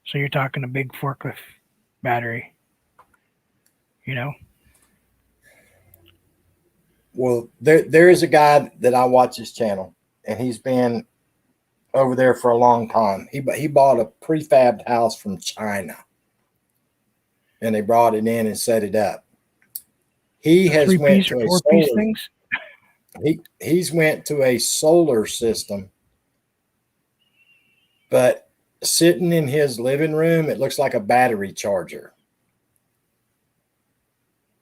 So you're talking a big forklift battery, Well, there is a guy that I watch his channel, and he's been over there for a long time. He bought a prefabbed house from China, and they brought it in and set it up. He has went Three-piece to or a four-piece solar. things. He's went to a solar system, but sitting in his living room, it looks like a battery charger.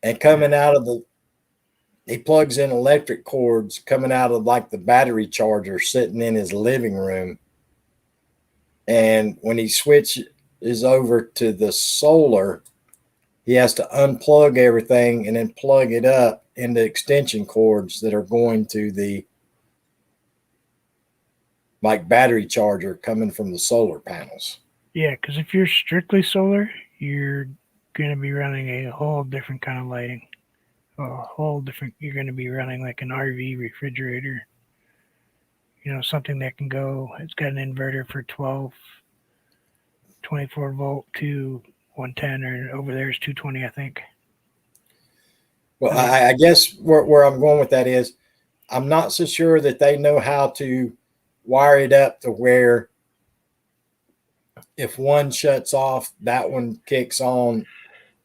And coming out of he plugs in electric cords coming out of like the battery charger sitting in his living room. And when he switches over to the solar, he has to unplug everything and then plug it up into extension cords that are going to the like battery charger coming from the solar panels. Yeah, because if you're strictly solar, you're going to be running a whole different kind of lighting. You're going to be running like an RV refrigerator. Something that can go, it's got an inverter for 24 volt to 110, or over there is 220, I think. Well, I guess where I'm going with that is I'm not so sure that they know how to wire it up to where if one shuts off, that one kicks on,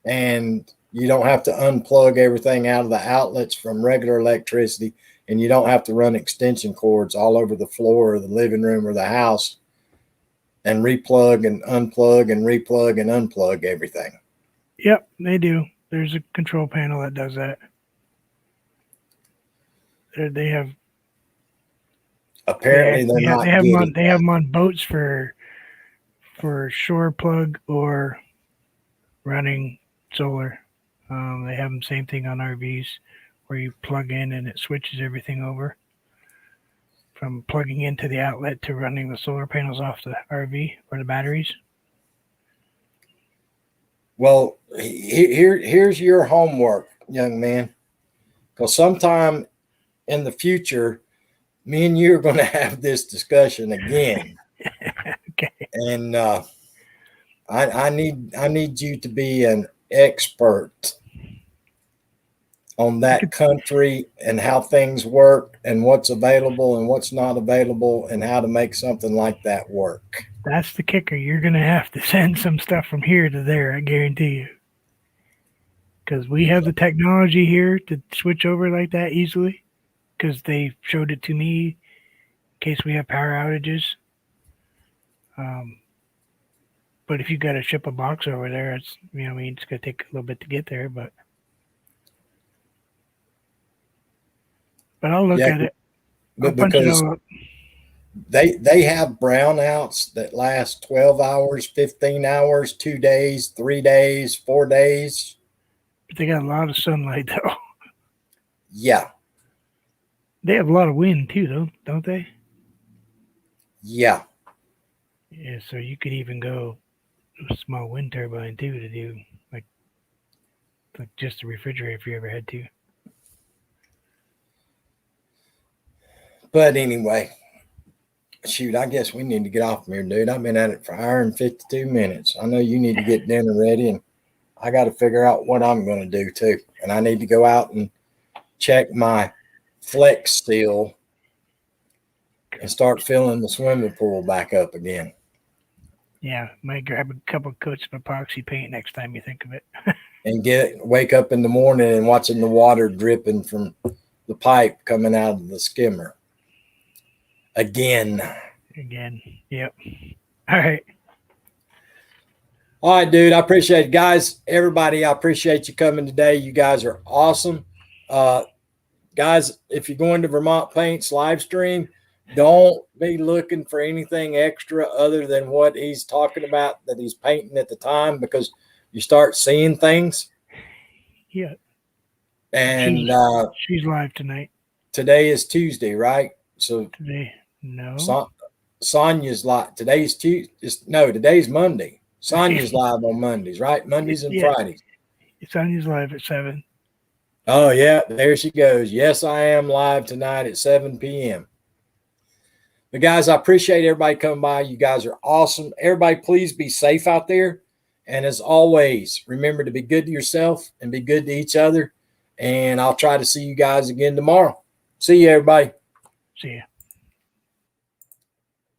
and you don't have to unplug everything out of the outlets from regular electricity, and you don't have to run extension cords all over the floor of the living room or the house and replug and unplug and replug and unplug everything. Yep, they do. There's a control panel that does that. They have. Apparently, They they're not have getting them on, they that. have them on boats for shore plug or running solar. They have them same thing on RVs, where you plug in and it switches everything over from plugging into the outlet to running the solar panels off the RV or the batteries. Well, here's your homework, young man, because sometime in the future, me and you are going to have this discussion again. Okay. And I need you to be an expert on that country and how things work and what's available and what's not available and how to make something like that work. That's the kicker. You're gonna have to send some stuff from here to there. I guarantee you. Because we have the technology here to switch over like that easily. Because they showed it to me in case we have power outages. But if you got to ship a box over there, it's it's gonna take a little bit to get there. But I'll look at it. I'll But punch it because all up. they have brownouts that last 12 hours, 15 hours, 2 days, 3 days, 4 days. But they got a lot of sunlight though. Yeah. They have a lot of wind too, don't they? Yeah. Yeah, so you could even go a small wind turbine too to do like just a refrigerator if you ever had to. But anyway, shoot, I guess we need to get off from here, dude. I've been at it for an hour and 52 minutes. I know you need to get dinner ready, and I got to figure out what I'm going to do too. And I need to go out and check my Flex Seal and start filling the swimming pool back up again. Yeah, might grab a couple coats of epoxy paint next time you think of it. And wake up in the morning and watching the water dripping from the pipe coming out of the skimmer. Again. Yep. All right. All right, dude. I appreciate it. Guys, everybody, I appreciate you coming today. You guys are awesome. Guys, if you're going to Vermont Paints live stream, don't be looking for anything extra other than what he's talking about that he's painting at the time, because you start seeing things. Yeah. And she's live tonight. Today is Tuesday, right? So today, no. Sonia's live. Today's Monday. Sonia's live on Mondays, right? Mondays and Fridays. Sonia's live at 7. Oh, yeah. There she goes. Yes, I am live tonight at 7 p.m. But guys, I appreciate everybody coming by. You guys are awesome. Everybody, please be safe out there. And as always, remember to be good to yourself and be good to each other. And I'll try to see you guys again tomorrow. See you, everybody. See ya.